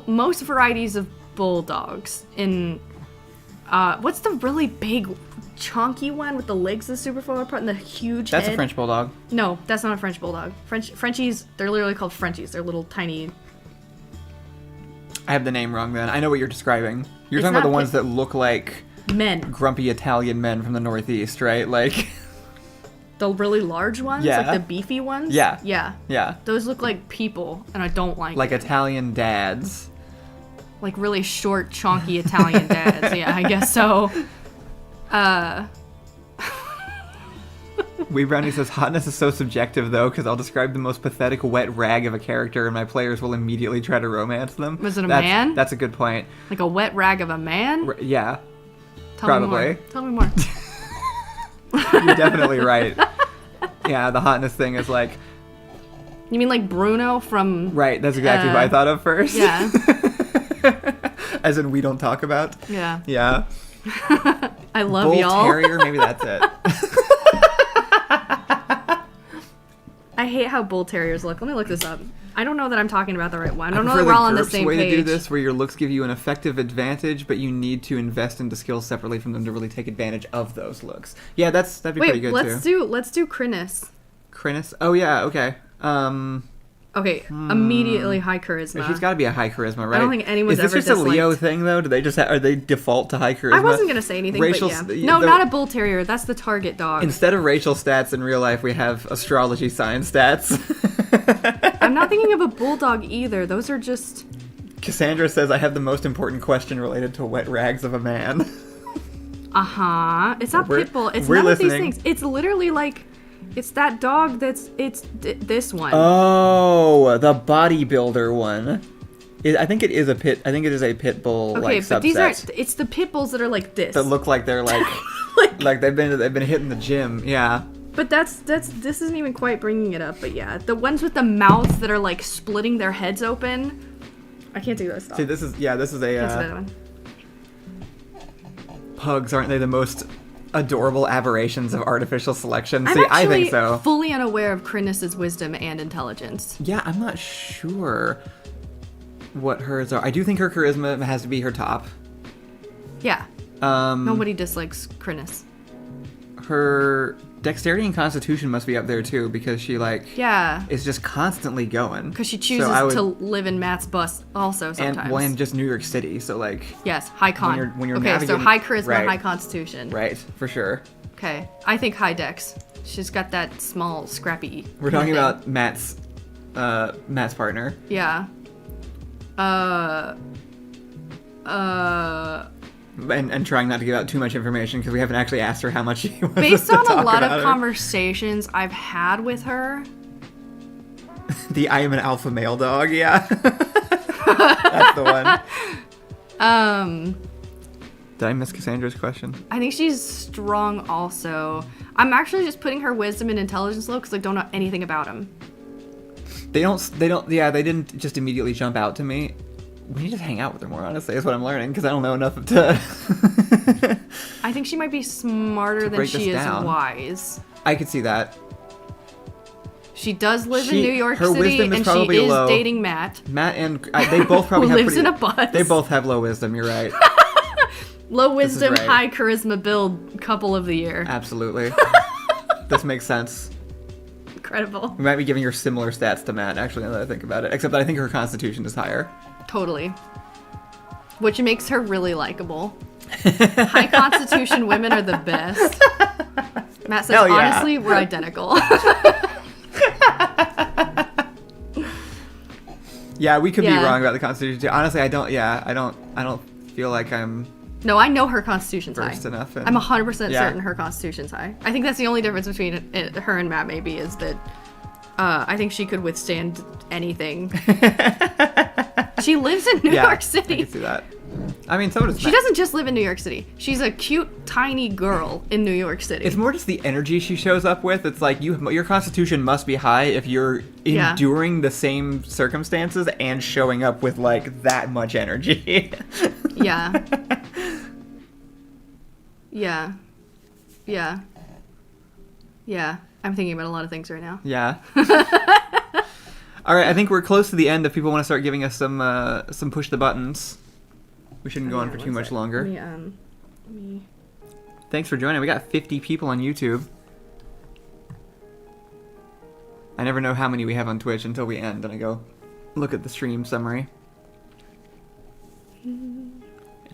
most varieties of bulldogs in what's the really big chunky one with the legs that's super far apart and the huge That's head? a French bulldog. No, that's not a French bulldog. Frenchies, they're literally called Frenchies. They're little tiny. I have the name wrong then. I know what you're describing. You're It's talking about the not ones that look like Men. grumpy Italian men from the Northeast, right? Like, The really large ones? Yeah. Like the beefy ones? Yeah. Yeah. yeah. Those look like people, and I don't like Like it. Italian dads. Like really short, chonky Italian dads. Yeah, I guess so. Wee Brownie says, hotness is so subjective, though, because I'll describe the most pathetic wet rag of a character, and my players will immediately try to romance them. Was it a man? That's a good point. Like a wet rag of a man? Yeah. Tell probably. Me more. Tell me more. You're definitely right. Yeah, the hotness thing is like... You mean like Bruno from... Right, that's exactly what I thought of first. Yeah. As in, we don't talk about? Yeah. Yeah. I love Bull y'all. Terrier, maybe that's it. I hate how bull terriers look. Let me look this up. I don't know that I'm talking about the right one. I don't know prefer that we're all on the GURPS same way page. to do this, where your looks give you an effective advantage, but you need to invest into skills separately from them to really take advantage of those looks. Yeah, that'd be pretty good too. let's do Crinus. Crinus? Oh yeah, okay. Okay, immediately high charisma. She's got to be a high charisma, right? I don't think anyone's ever ever Is this just a Leo disliked- thing though? Do they just are they default to high charisma? I wasn't gonna say anything, Rachel, but yeah. No, not a bull terrier. That's the target dog. Instead of Rachel stats in real life, we have astrology sign stats. I'm not thinking of a bulldog either. Those are just... Cassandra says, I have the most important question related to wet rags of a man. Uh-huh. It's not We're- Pitbull. It's we're none listening. of these things. It's literally like... It's that dog that's... this one. Oh, the bodybuilder one. I think it is a pit. I think it is a pit bull Okay, like but subset these aren't... It's the pit bulls that are like this. that look like they're like like they've been hitting the gym. Yeah. But this isn't even quite bringing it up, but yeah. The ones with the mouths that are like splitting their heads open. I can't do this stuff. See, this is That's a that one. pugs, aren't they the most adorable aberrations of artificial selection? I'm See, I actually think so. fully unaware of Crinus's wisdom and intelligence. Yeah, I'm not sure what hers are. I do think her charisma has to be her top. Yeah. Nobody dislikes Crinus. Her dexterity and constitution must be up there too, because she Yeah. is just constantly going. Because she chooses to live in Matt's bus also sometimes. and just New York City, so like Yes, high con. when you're okay, so navigating- high charisma, right. high constitution. right, for sure. Okay, I think high dex. She's got that small, scrappy. We're talking about Matt's partner. Yeah. And trying not to give out too much information because we haven't actually asked her how much she wants Based us to on a talk lot about of her. conversations I've had with her, The I am an alpha male dog, yeah. That's the one. Did I miss Cassandra's question? I think she's strong also. I'm actually just putting her wisdom and intelligence low because I don't know anything about him. They didn't just immediately jump out to me. We need to hang out with her more, honestly, is what I'm learning, because I don't know enough to... I think she might be smarter than break she this is down. wise. I could see that. She does live in New York her City, wisdom is and she probably is low. dating Matt. Matt and... they both probably Who have lives in a bus. They both have low wisdom, you're right. Low wisdom, right. high charisma build couple of the year. Absolutely. This makes sense. Incredible. We might be giving her similar stats to Matt, actually, now that I think about it. Except that I think her constitution is higher. Totally. Which makes her really likable. High constitution women are the best. Matt says, Hell yeah. honestly, we're identical. Yeah, we could be Yeah. wrong about the constitution too. Honestly, I don't feel like I'm No, I know her constitution's high. versed enough. I'm 100% Yeah. certain her constitution's high. I think that's the only difference between her and Matt, maybe, is that I think she could withstand anything. She lives in New York I City. can see that. I mean, so does She Matt. doesn't just live in New York City. She's a cute, tiny girl in New York City. It's more just the energy she shows up with. It's like your constitution must be high if you're Yeah. enduring the same circumstances and showing up with like that much energy. Yeah. Yeah. Yeah. Yeah. I'm thinking about a lot of things right now. Yeah. All right, I think we're close to the end. If people want to start giving us some push the buttons, we shouldn't go on for too much longer. Let me... Thanks for joining. We got 50 people on YouTube. I never know how many we have on Twitch until we end, and I go look at the stream summary.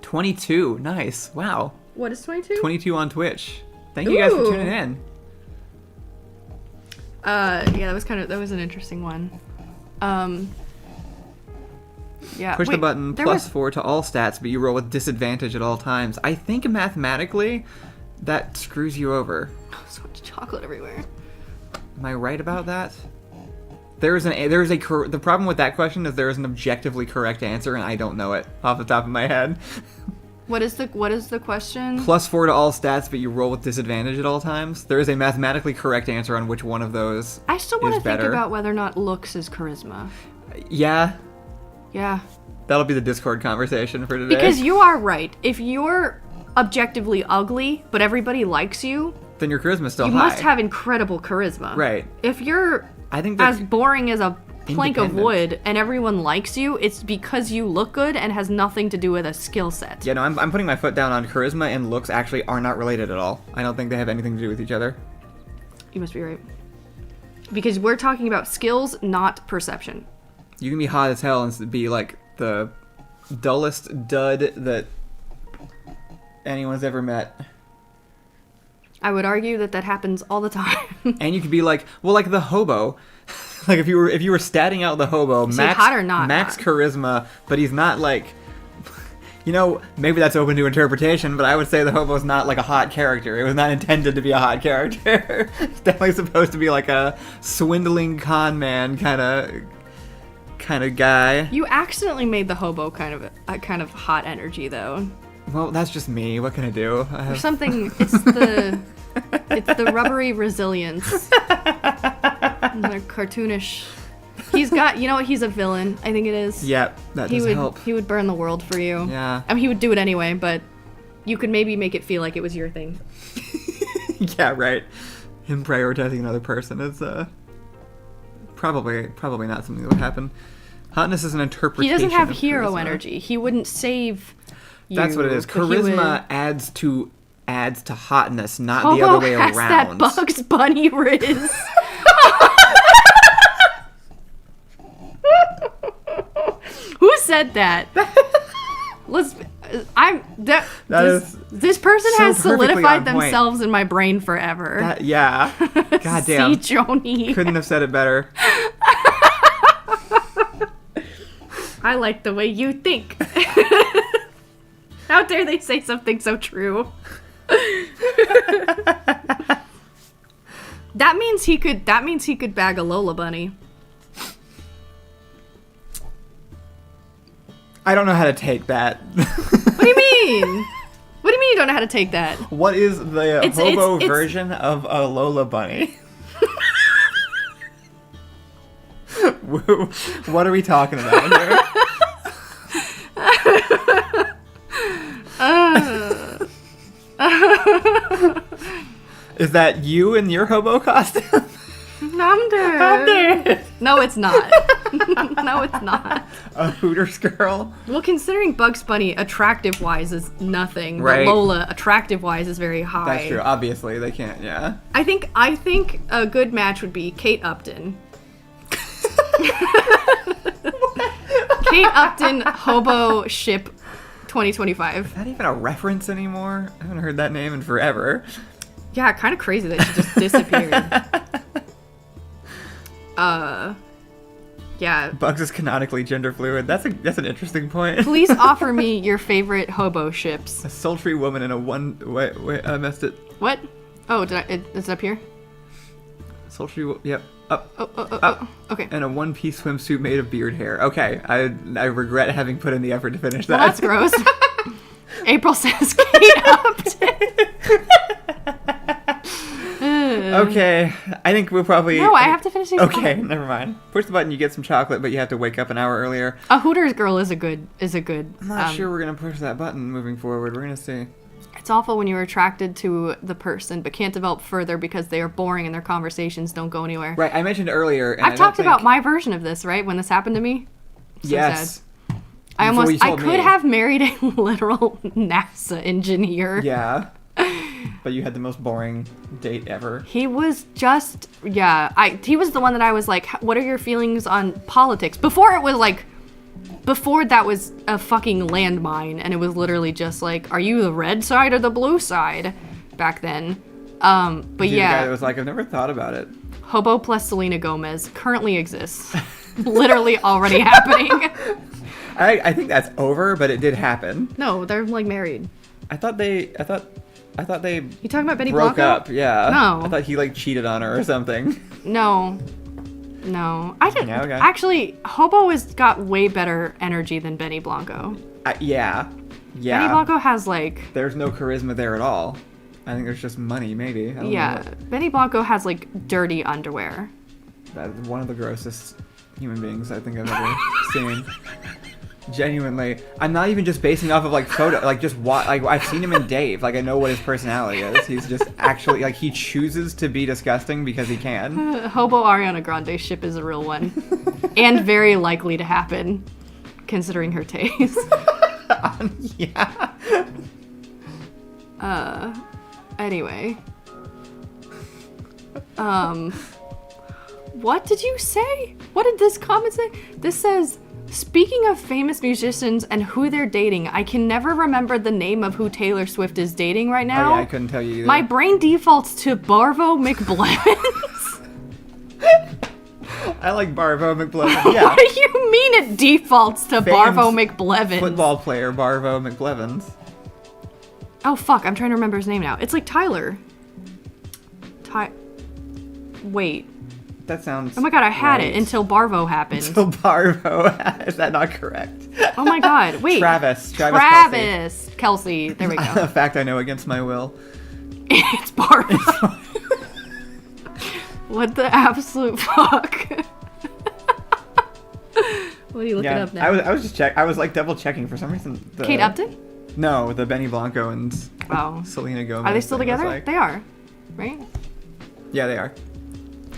22. Nice. Wow. What is 22? 22 on Twitch. Thank you guys for Ooh. tuning in. Yeah, that was an interesting one. Yeah. Push the button, there plus was- 4 to all stats, but you roll with disadvantage at all times. I think mathematically, that screws you over. So much chocolate everywhere. Am I right about that? The problem with that question is there is an objectively correct answer, and I don't know it off the top of my head. What is the question? Plus 4 to all stats, but you roll with disadvantage at all times. There is a mathematically correct answer on which one of those I still want to is think better. about whether or not looks is charisma. Yeah, Yeah. that'll be the Discord conversation for today. Because you are right. If you're objectively ugly, but everybody likes you, then your charisma's still you high. must have incredible charisma. Right. If you're I think as that's boring as a plank of independent. wood and everyone likes you, it's because you look good and has nothing to do with a skill set. Yeah, no, I'm putting my foot down on charisma and looks actually are not related at all. I don't think they have anything to do with each other. You must be right. Because we're talking about skills, not perception. You can be hot as hell and be like the dullest dud that anyone's ever met. I would argue that happens all the time. And you could be like, well, like the hobo. Like if you were statting out the hobo, Is he max hot or not max hot? charisma, but he's not like, you know, maybe that's open to interpretation, but I would say the hobo's not like a hot character. It was not intended to be a hot character. It's definitely supposed to be like a swindling con man kind of guy. You accidentally made the hobo kind of hot energy though. Well, that's just me. What can I do? There's something. It's the rubbery resilience. The cartoonish. He's got. You know what? He's a villain. I think it is. Yep, that does help. He would burn the world for you. Yeah. I mean, he would do it anyway, but you could maybe make it feel like it was your thing. Yeah, right. Him prioritizing another person is probably not something that would happen. Hotness is an interpretation. He doesn't have of hero charisma. energy. He wouldn't save you. That's what it is. but he would- Charisma adds to hotness, not Hobo the other way has around. that Bugs Bunny riz. Who said that? Let's. This person so has perfectly solidified on point. themselves in my brain forever. Yeah. Goddamn. See, Joni. Couldn't have said it better. I like the way you think. How dare they say something so true? That means he could bag a Lola bunny. I don't know how to take that. What do you mean? What do you mean you don't know how to take that? What is the It's- hobo it's- version of a Lola bunny? What are we talking about here? Is that you in your hobo costume? Number. No, it's not. No, it's not. A Hooters girl? Well, considering Bugs Bunny attractive-wise is nothing, Right. but Lola attractive-wise is very high. That's true. Obviously, they can't, yeah. I think a good match would be Kate Upton. Kate Upton hobo ship 2025. Is that even a reference anymore? I haven't heard that name in forever. Yeah, kind of crazy that she just disappeared. Yeah. Bugs is canonically gender fluid. That's an interesting point. Please offer me your favorite hobo ships. A sultry woman in a one. Wait, I messed it. What? Oh, is it up here? Sultry. Yep. Up. Oh. Okay. And a one-piece swimsuit made of beard hair. Okay, I regret having put in the effort to finish that. Well, that's gross. April says Kate Upton. Okay, I think we'll probably. No, I have to finish these. Okay, never mind. Push the button, you get some chocolate, but you have to wake up an hour earlier. A Hooters girl is a good. I'm not sure we're gonna push that button moving forward. We're gonna see. It's awful when you're attracted to the person but can't develop further because they are boring and their conversations don't go anywhere. Right, I mentioned earlier. And I've talked about my version of this, right? When this happened to me. So yes. sad. I Before you I told could me. have married a literal NASA engineer. Yeah. But you had the most boring date ever. He was just, he was the one that I was like, what are your feelings on politics? Before that was a fucking landmine, and it was literally just like, are you the red side or the blue side? Back then. But The guy yeah, that was like, I've never thought about it. Hobo plus Selena Gomez currently exists. Literally already happening. I think that's over, but it did happen. No, they're like married. I thought they You talking about Benny broke Blanco? up. Yeah. No. I thought he like cheated on her or something. No. I didn't. Yeah, okay. Actually, Hobo has got way better energy than Benny Blanco. Yeah. Benny Blanco has like. There's no charisma there at all. I think there's just money, maybe. I don't know. Benny Blanco has like dirty underwear. That's one of the grossest human beings I think I've ever seen. Genuinely, I'm not even just basing off of like photo, like just like I've seen him in Dave. Like I know what his personality is. He's just actually like he chooses to be disgusting because he can. Hobo Ariana Grande ship is a real one, and very likely to happen, considering her taste. Yeah. Anyway. What did you say? What did this comment say? This says, speaking of famous musicians and who they're dating, I can never remember the name of who Taylor Swift is dating right now. Oh yeah, I couldn't tell you either. My brain defaults to Barvo McBlevins. I like Barvo McBlevins. Yeah. What do you mean it defaults to Barvo McBlevins? Football player Barvo McBlevins. Oh fuck, I'm trying to remember his name now. It's like Tyler. Wait. That sounds. Oh my god, I had right. it until Barvo happened. Until Barvo. Is that not correct? Oh my god, wait. Travis Kelsey. There we go. A fact I know against my will. It's Barvo. What the absolute fuck? What are you looking up now? I was just I was like double checking for some reason. Kate Upton? No, the Benny Blanco and Selena Gomez. Are they still thing was together? like- They are, right? Yeah, they are.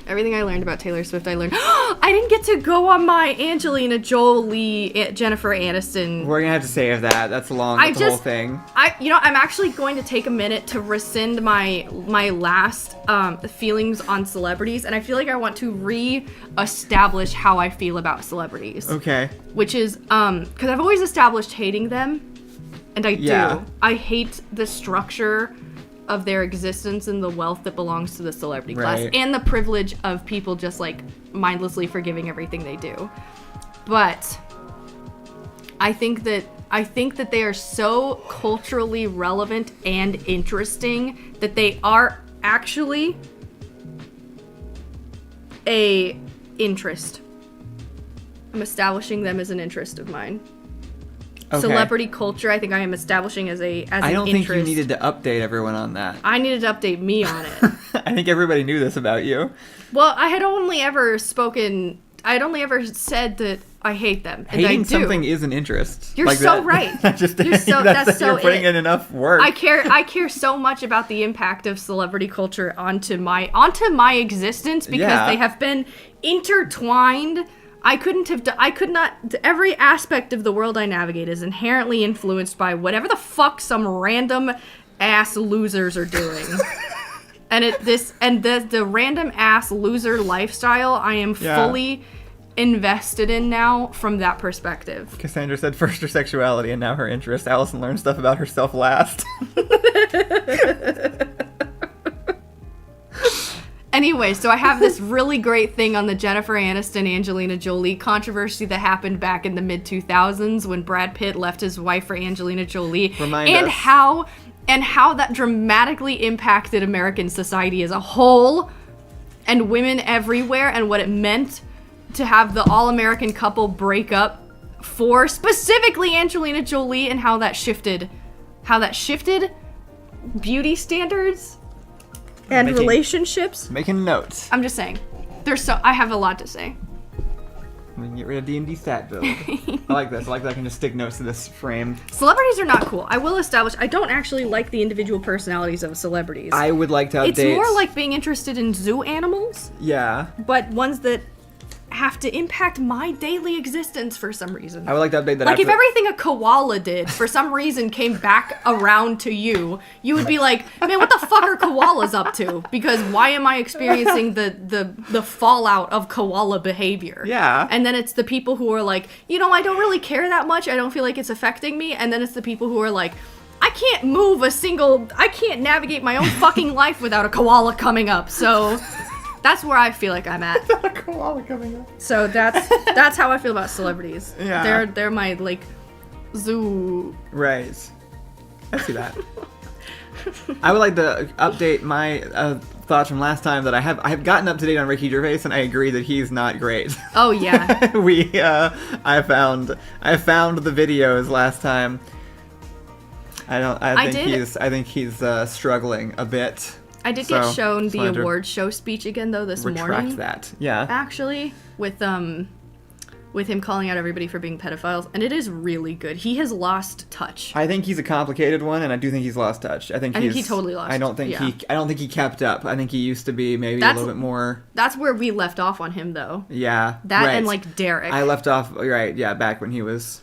Everything I learned about Taylor Swift, I learned. I didn't get to go on my Angelina Jolie, Jennifer Aniston. We're gonna have to save that. That's long. That's the whole thing. I'm actually going to take a minute to rescind my last feelings on celebrities, and I feel like I want to re-establish how I feel about celebrities. Okay. Which is, because I've always established hating them, and I do. I hate the structure of their existence and the wealth that belongs to the celebrity class and the privilege of people just like mindlessly forgiving everything they do. But I think that they are so culturally relevant and interesting that they are actually a interest. I'm establishing them as an interest of mine. Okay. Celebrity culture, I think I am establishing as an interest. I don't think you needed to update everyone on that. I needed to update me on it. I think everybody knew this about you. Well, I had only ever said that I hate them. And Hating I do. something is an interest. You're like so that. right. You're putting in enough work. I care so much about the impact of celebrity culture onto my existence because they have been intertwined. Every aspect of the world I navigate is inherently influenced by whatever the fuck some random ass losers are doing. And the random ass loser lifestyle I am fully invested in now from that perspective. Cassandra said first her sexuality and now her interest. Allison learned stuff about herself last. Anyway, so I have this really great thing on the Jennifer Aniston, Angelina Jolie controversy that happened back in the mid-2000s when Brad Pitt left his wife for Angelina Jolie. How that dramatically impacted American society as a whole and women everywhere and what it meant to have the all-American couple break up for specifically Angelina Jolie and how that shifted beauty standards and relationships. Making notes. I'm just saying. I have a lot to say. We can get rid of D&D stat build. I like this. I like that I can just stick notes to this frame. Celebrities are not cool. I will establish, I don't actually like the individual personalities of celebrities. I would like to update. It's more like being interested in zoo animals. Yeah. But ones that have to impact my daily existence for some reason. I would like to update that. Like if everything a koala did for some reason came back around to you, you would be like, man, what the fuck are koalas up to? Because why am I experiencing the fallout of koala behavior? Yeah. And then it's the people who are like, I don't really care that much. I don't feel like it's affecting me. And then it's the people who are like, I can't navigate my own fucking life without a koala coming up. So That's where I feel like I'm at. A koala coming up. So that's how I feel about celebrities. Yeah. They're my like zoo. Right. I see that. I would like to update my thoughts from last time that I have gotten up to date on Ricky Gervais, and I agree that he's not great. Oh yeah. I found the videos last time. I think he's struggling a bit. I did get shown just the wanted to award show speech again though this retract morning. that. Yeah. Actually, with him calling out everybody for being pedophiles, and it is really good. He has lost touch. I think he's a complicated one, and I do think he's lost touch. I think he totally lost. I don't think he kept up. I think he used to be maybe a little bit more. That's where we left off on him though. Yeah. That right. and like Derek. I left off right. Yeah, back when he was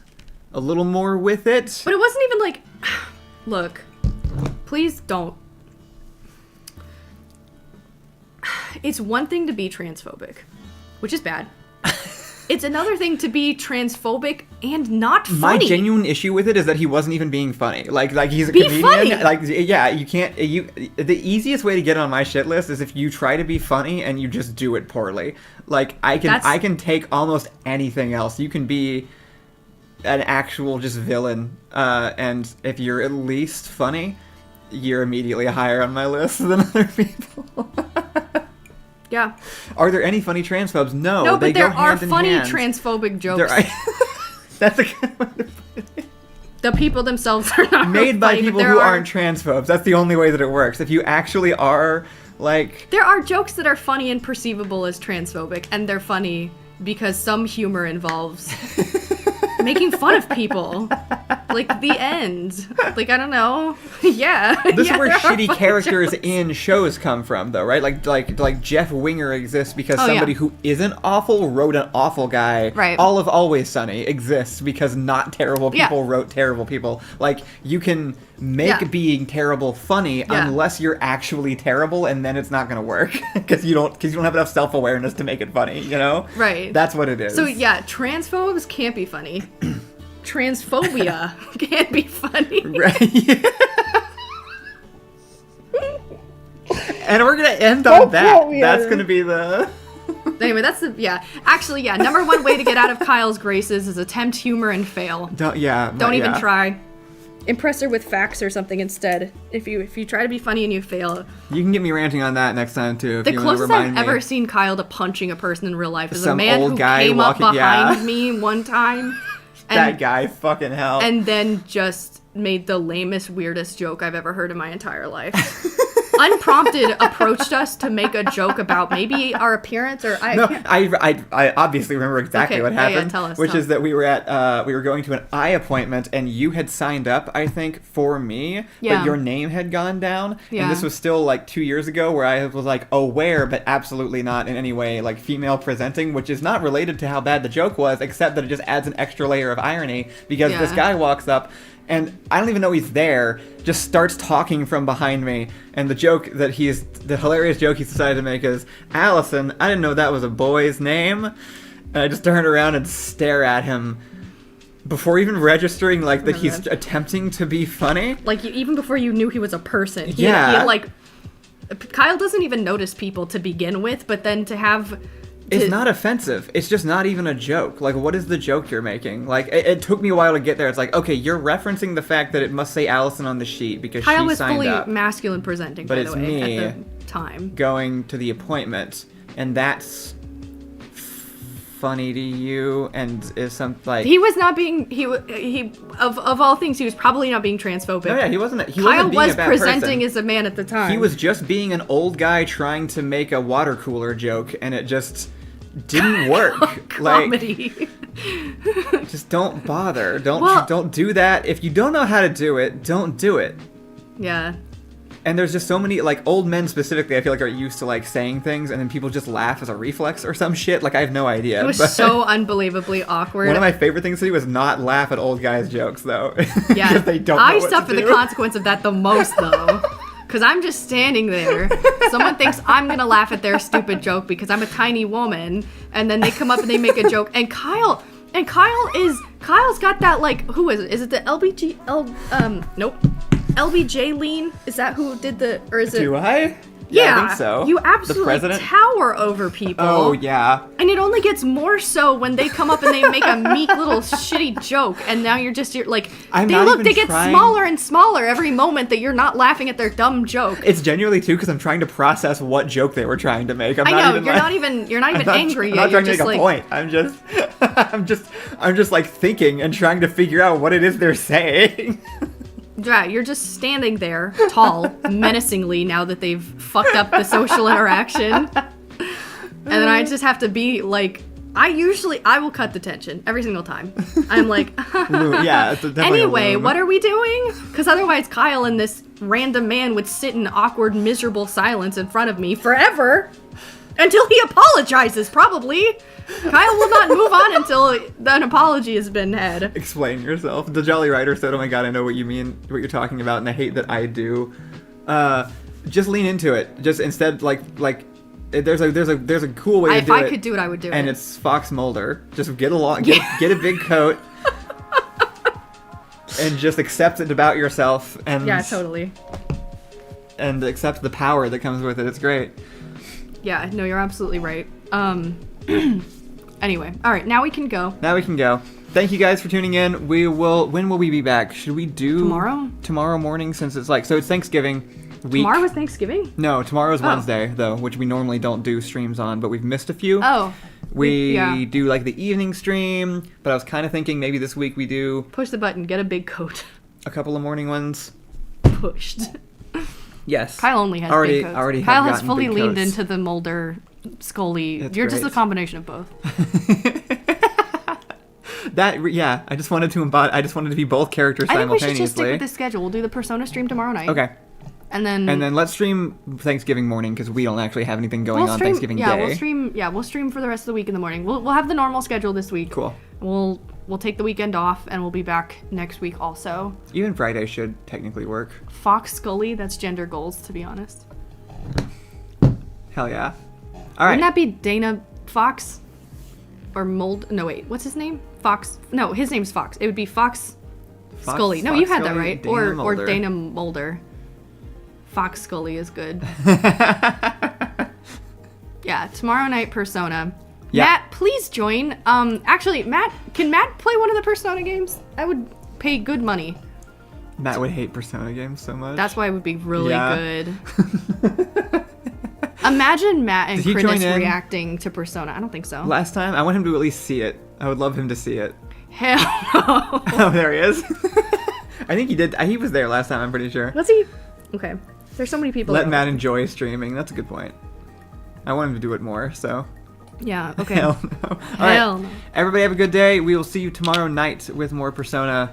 a little more with it. But it wasn't even like, look, please don't. It's one thing to be transphobic, which is bad. It's another thing to be transphobic and not funny. My genuine issue with it is that he wasn't even being funny. Like he's a be comedian. Funny. Like yeah, you can't. The easiest way to get on my shit list is if you try to be funny and you just do it poorly. Like I can take almost anything else. You can be an actual just villain, and if you're at least funny, you're immediately higher on my list than other people. Yeah. Are there any funny transphobes? No. No, but there go are hand in funny hand. transphobic jokes. That's a good one to put it. The people themselves are not made by funny, people who aren't transphobes. That's the only way that it works. If you actually are, like... There are jokes that are funny and perceivable as transphobic, and they're funny because some humor involves making fun of people. Like, the end. Like, I don't know. Yeah. This is where there are shitty funny characters jokes. in shows come from, though, right? Like Jeff Winger exists because somebody who isn't awful wrote an awful guy. Right. All of Always Sunny exists because not terrible people wrote terrible people. Like, you can make being terrible funny unless you're actually terrible, and then it's not going to work because you don't have enough self-awareness to make it funny, you know? Right. That's what it is. So, yeah, transphobes can't be funny. Transphobia can't be funny. Right. And we're gonna end on that. That's gonna be the... Anyway, that's the... Yeah. Actually, yeah, number one way to get out of Kyle's graces is attempt humor and fail. Don't even try. Impress her with facts or something instead. If you try to be funny and you fail. You can get me ranting on that next time, too. If The you closest want to I've ever seen Kyle to punching a person in real life is a Some man old who guy came walking- up behind me one time. that guy, fucking hell. And then just made the lamest, weirdest joke I've ever heard in my entire life. Unprompted approached us to make a joke about maybe our appearance or I obviously remember exactly what happened. Tell us. Is that we were going to an eye appointment and you had signed up, I think, for me, but your name had gone down. Yeah. And this was still like 2 years ago where I was like aware, but absolutely not in any way like female presenting, which is not related to how bad the joke was, except that it just adds an extra layer of irony because this guy walks up and I don't even know he's there, just starts talking from behind me, and the hilarious joke he's decided to make is, Allison, I didn't know that was a boy's name, and I just turn around and stare at him before even registering, like, that he's attempting to be funny. Like, even before you knew he was a person. He Yeah. had, like, Kyle doesn't even notice people to begin with, but then to have... It's not offensive. It's just not even a joke. Like, what is the joke you're making? Like, it took me a while to get there. It's like, okay, you're referencing the fact that it must say Allison on the sheet because Kyle she was signed fully up. masculine presenting, But by it's the way, me at the time. Going to the appointment, and that's funny to you, and is something like... He was not being... He of all things, he was probably not being transphobic. No, yeah, he wasn't Kyle being was a bad presenting person. as a man at the time. He was just being an old guy trying to make a water cooler joke, and it just didn't work. Comedy. Like, just don't bother. Don't do that. If you don't know how to do it, don't do it. Yeah. And there's just so many, like, old men specifically, I feel like, are used to, like, saying things, and then people just laugh as a reflex or some shit. Like, I have no idea. It was so unbelievably awkward. One of my favorite things to do is not laugh at old guys' jokes, though. Yeah. Because they don't know I what suffer to do. the consequence of that the most, though. Because I'm just standing there. Someone thinks I'm going to laugh at their stupid joke because I'm a tiny woman, and then they come up and they make a joke. And Kyle's got that, like, who is it? Is it the nope. LBJ lean? Is that who did the, or is it? Do I? Yeah, I think so. You The absolutely president? tower over people. Oh, yeah. And it only gets more so when they come up and they make a meek little shitty joke, and now you're like, I'm not even they get trying- smaller and smaller every moment that you're not laughing at their dumb joke. It's genuinely, too, because I'm trying to process what joke they were trying to make. I know, you're not even angry I'm yet. not You're trying to just make like, a point. I'm just like thinking and trying to figure out what it is they're saying. yeah, you're just standing there, tall, menacingly, now that they've fucked up the social interaction. And then I just have to be like, I will cut the tension every single time. I'm like, Yeah, it's definitely anyway, a loom. what are we doing? Because otherwise Kyle and this random man would sit in awkward, miserable silence in front of me forever until he apologizes, probably. Kyle will not move on until an apology has been had. Explain yourself. The Jolly Rider said, "Oh my god, I know what you mean, what you're talking about, and I hate that I do." Just lean into it. Just instead, there's a cool way to If do it. I could do it, I would do it. And it's Fox Mulder. Just get a big coat, and just accept it about yourself. And yeah, totally. And accept the power that comes with it. It's great. Yeah, no, you're absolutely right. Anyway, all right, now we can go. Now we can go. Thank you guys for tuning in. When will we be back? Should we do Tomorrow? Tomorrow morning, since it's it's Thanksgiving week. Tomorrow is Thanksgiving? No, tomorrow is Oh. Wednesday though, which we normally don't do streams on, but we've missed a few. Oh. We do like the evening stream, but I was kind of thinking maybe this week we do Push the button, get a big coat. a couple of morning ones. Pushed. Yes. Kyle only has already, big coats. Already have Kyle has gotten fully big leaned coats. into the Mulder Scully. That's You're just a great. combination of both. I just wanted to be both characters I think we simultaneously. should just stick with this schedule. We'll do the Persona stream tomorrow night. Okay. And then let's stream Thanksgiving morning because we don't actually have anything going on stream, Thanksgiving yeah, Day. We'll stream for the rest of the week in the morning. We'll have the normal schedule this week. Cool. We'll take the weekend off and we'll be back next week also. Even Friday should technically work. Fox Scully, that's gender goals, to be honest. Hell yeah. All right. Wouldn't that be Dana Fox? Or Mold? No, wait. What's his name? Fox. No, his name's Fox. It would be Fox Scully. No, Fox you had that Scully, right. Dana Or Mulder. Dana Mulder. Fox Scully is good. Yeah, tomorrow night Persona. Yeah. Matt, please join. Actually, can Matt play one of the Persona games? I would pay good money. Matt would hate Persona games so much. That's why it would be really Yeah. good. Imagine Matt and Did he join Chris in? reacting to Persona. I don't think so. Last time, I want him to at least see it. I would love him to see it. Hell no. Oh, there he is. I think he did. He was there last time, I'm pretty sure. What's he? Okay. There's so many people. Let that- Matt enjoy streaming. That's a good point. I want him to do it more, so. Yeah, okay. Hell no. All Hell right. no. Everybody have a good day. We will see you tomorrow night with more Persona.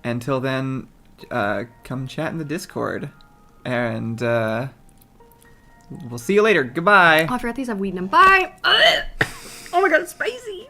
Until then, come chat in the Discord. And we'll see you later. Goodbye. Oh, I forgot these have wheat in them. Bye. Oh my god, it's spicy.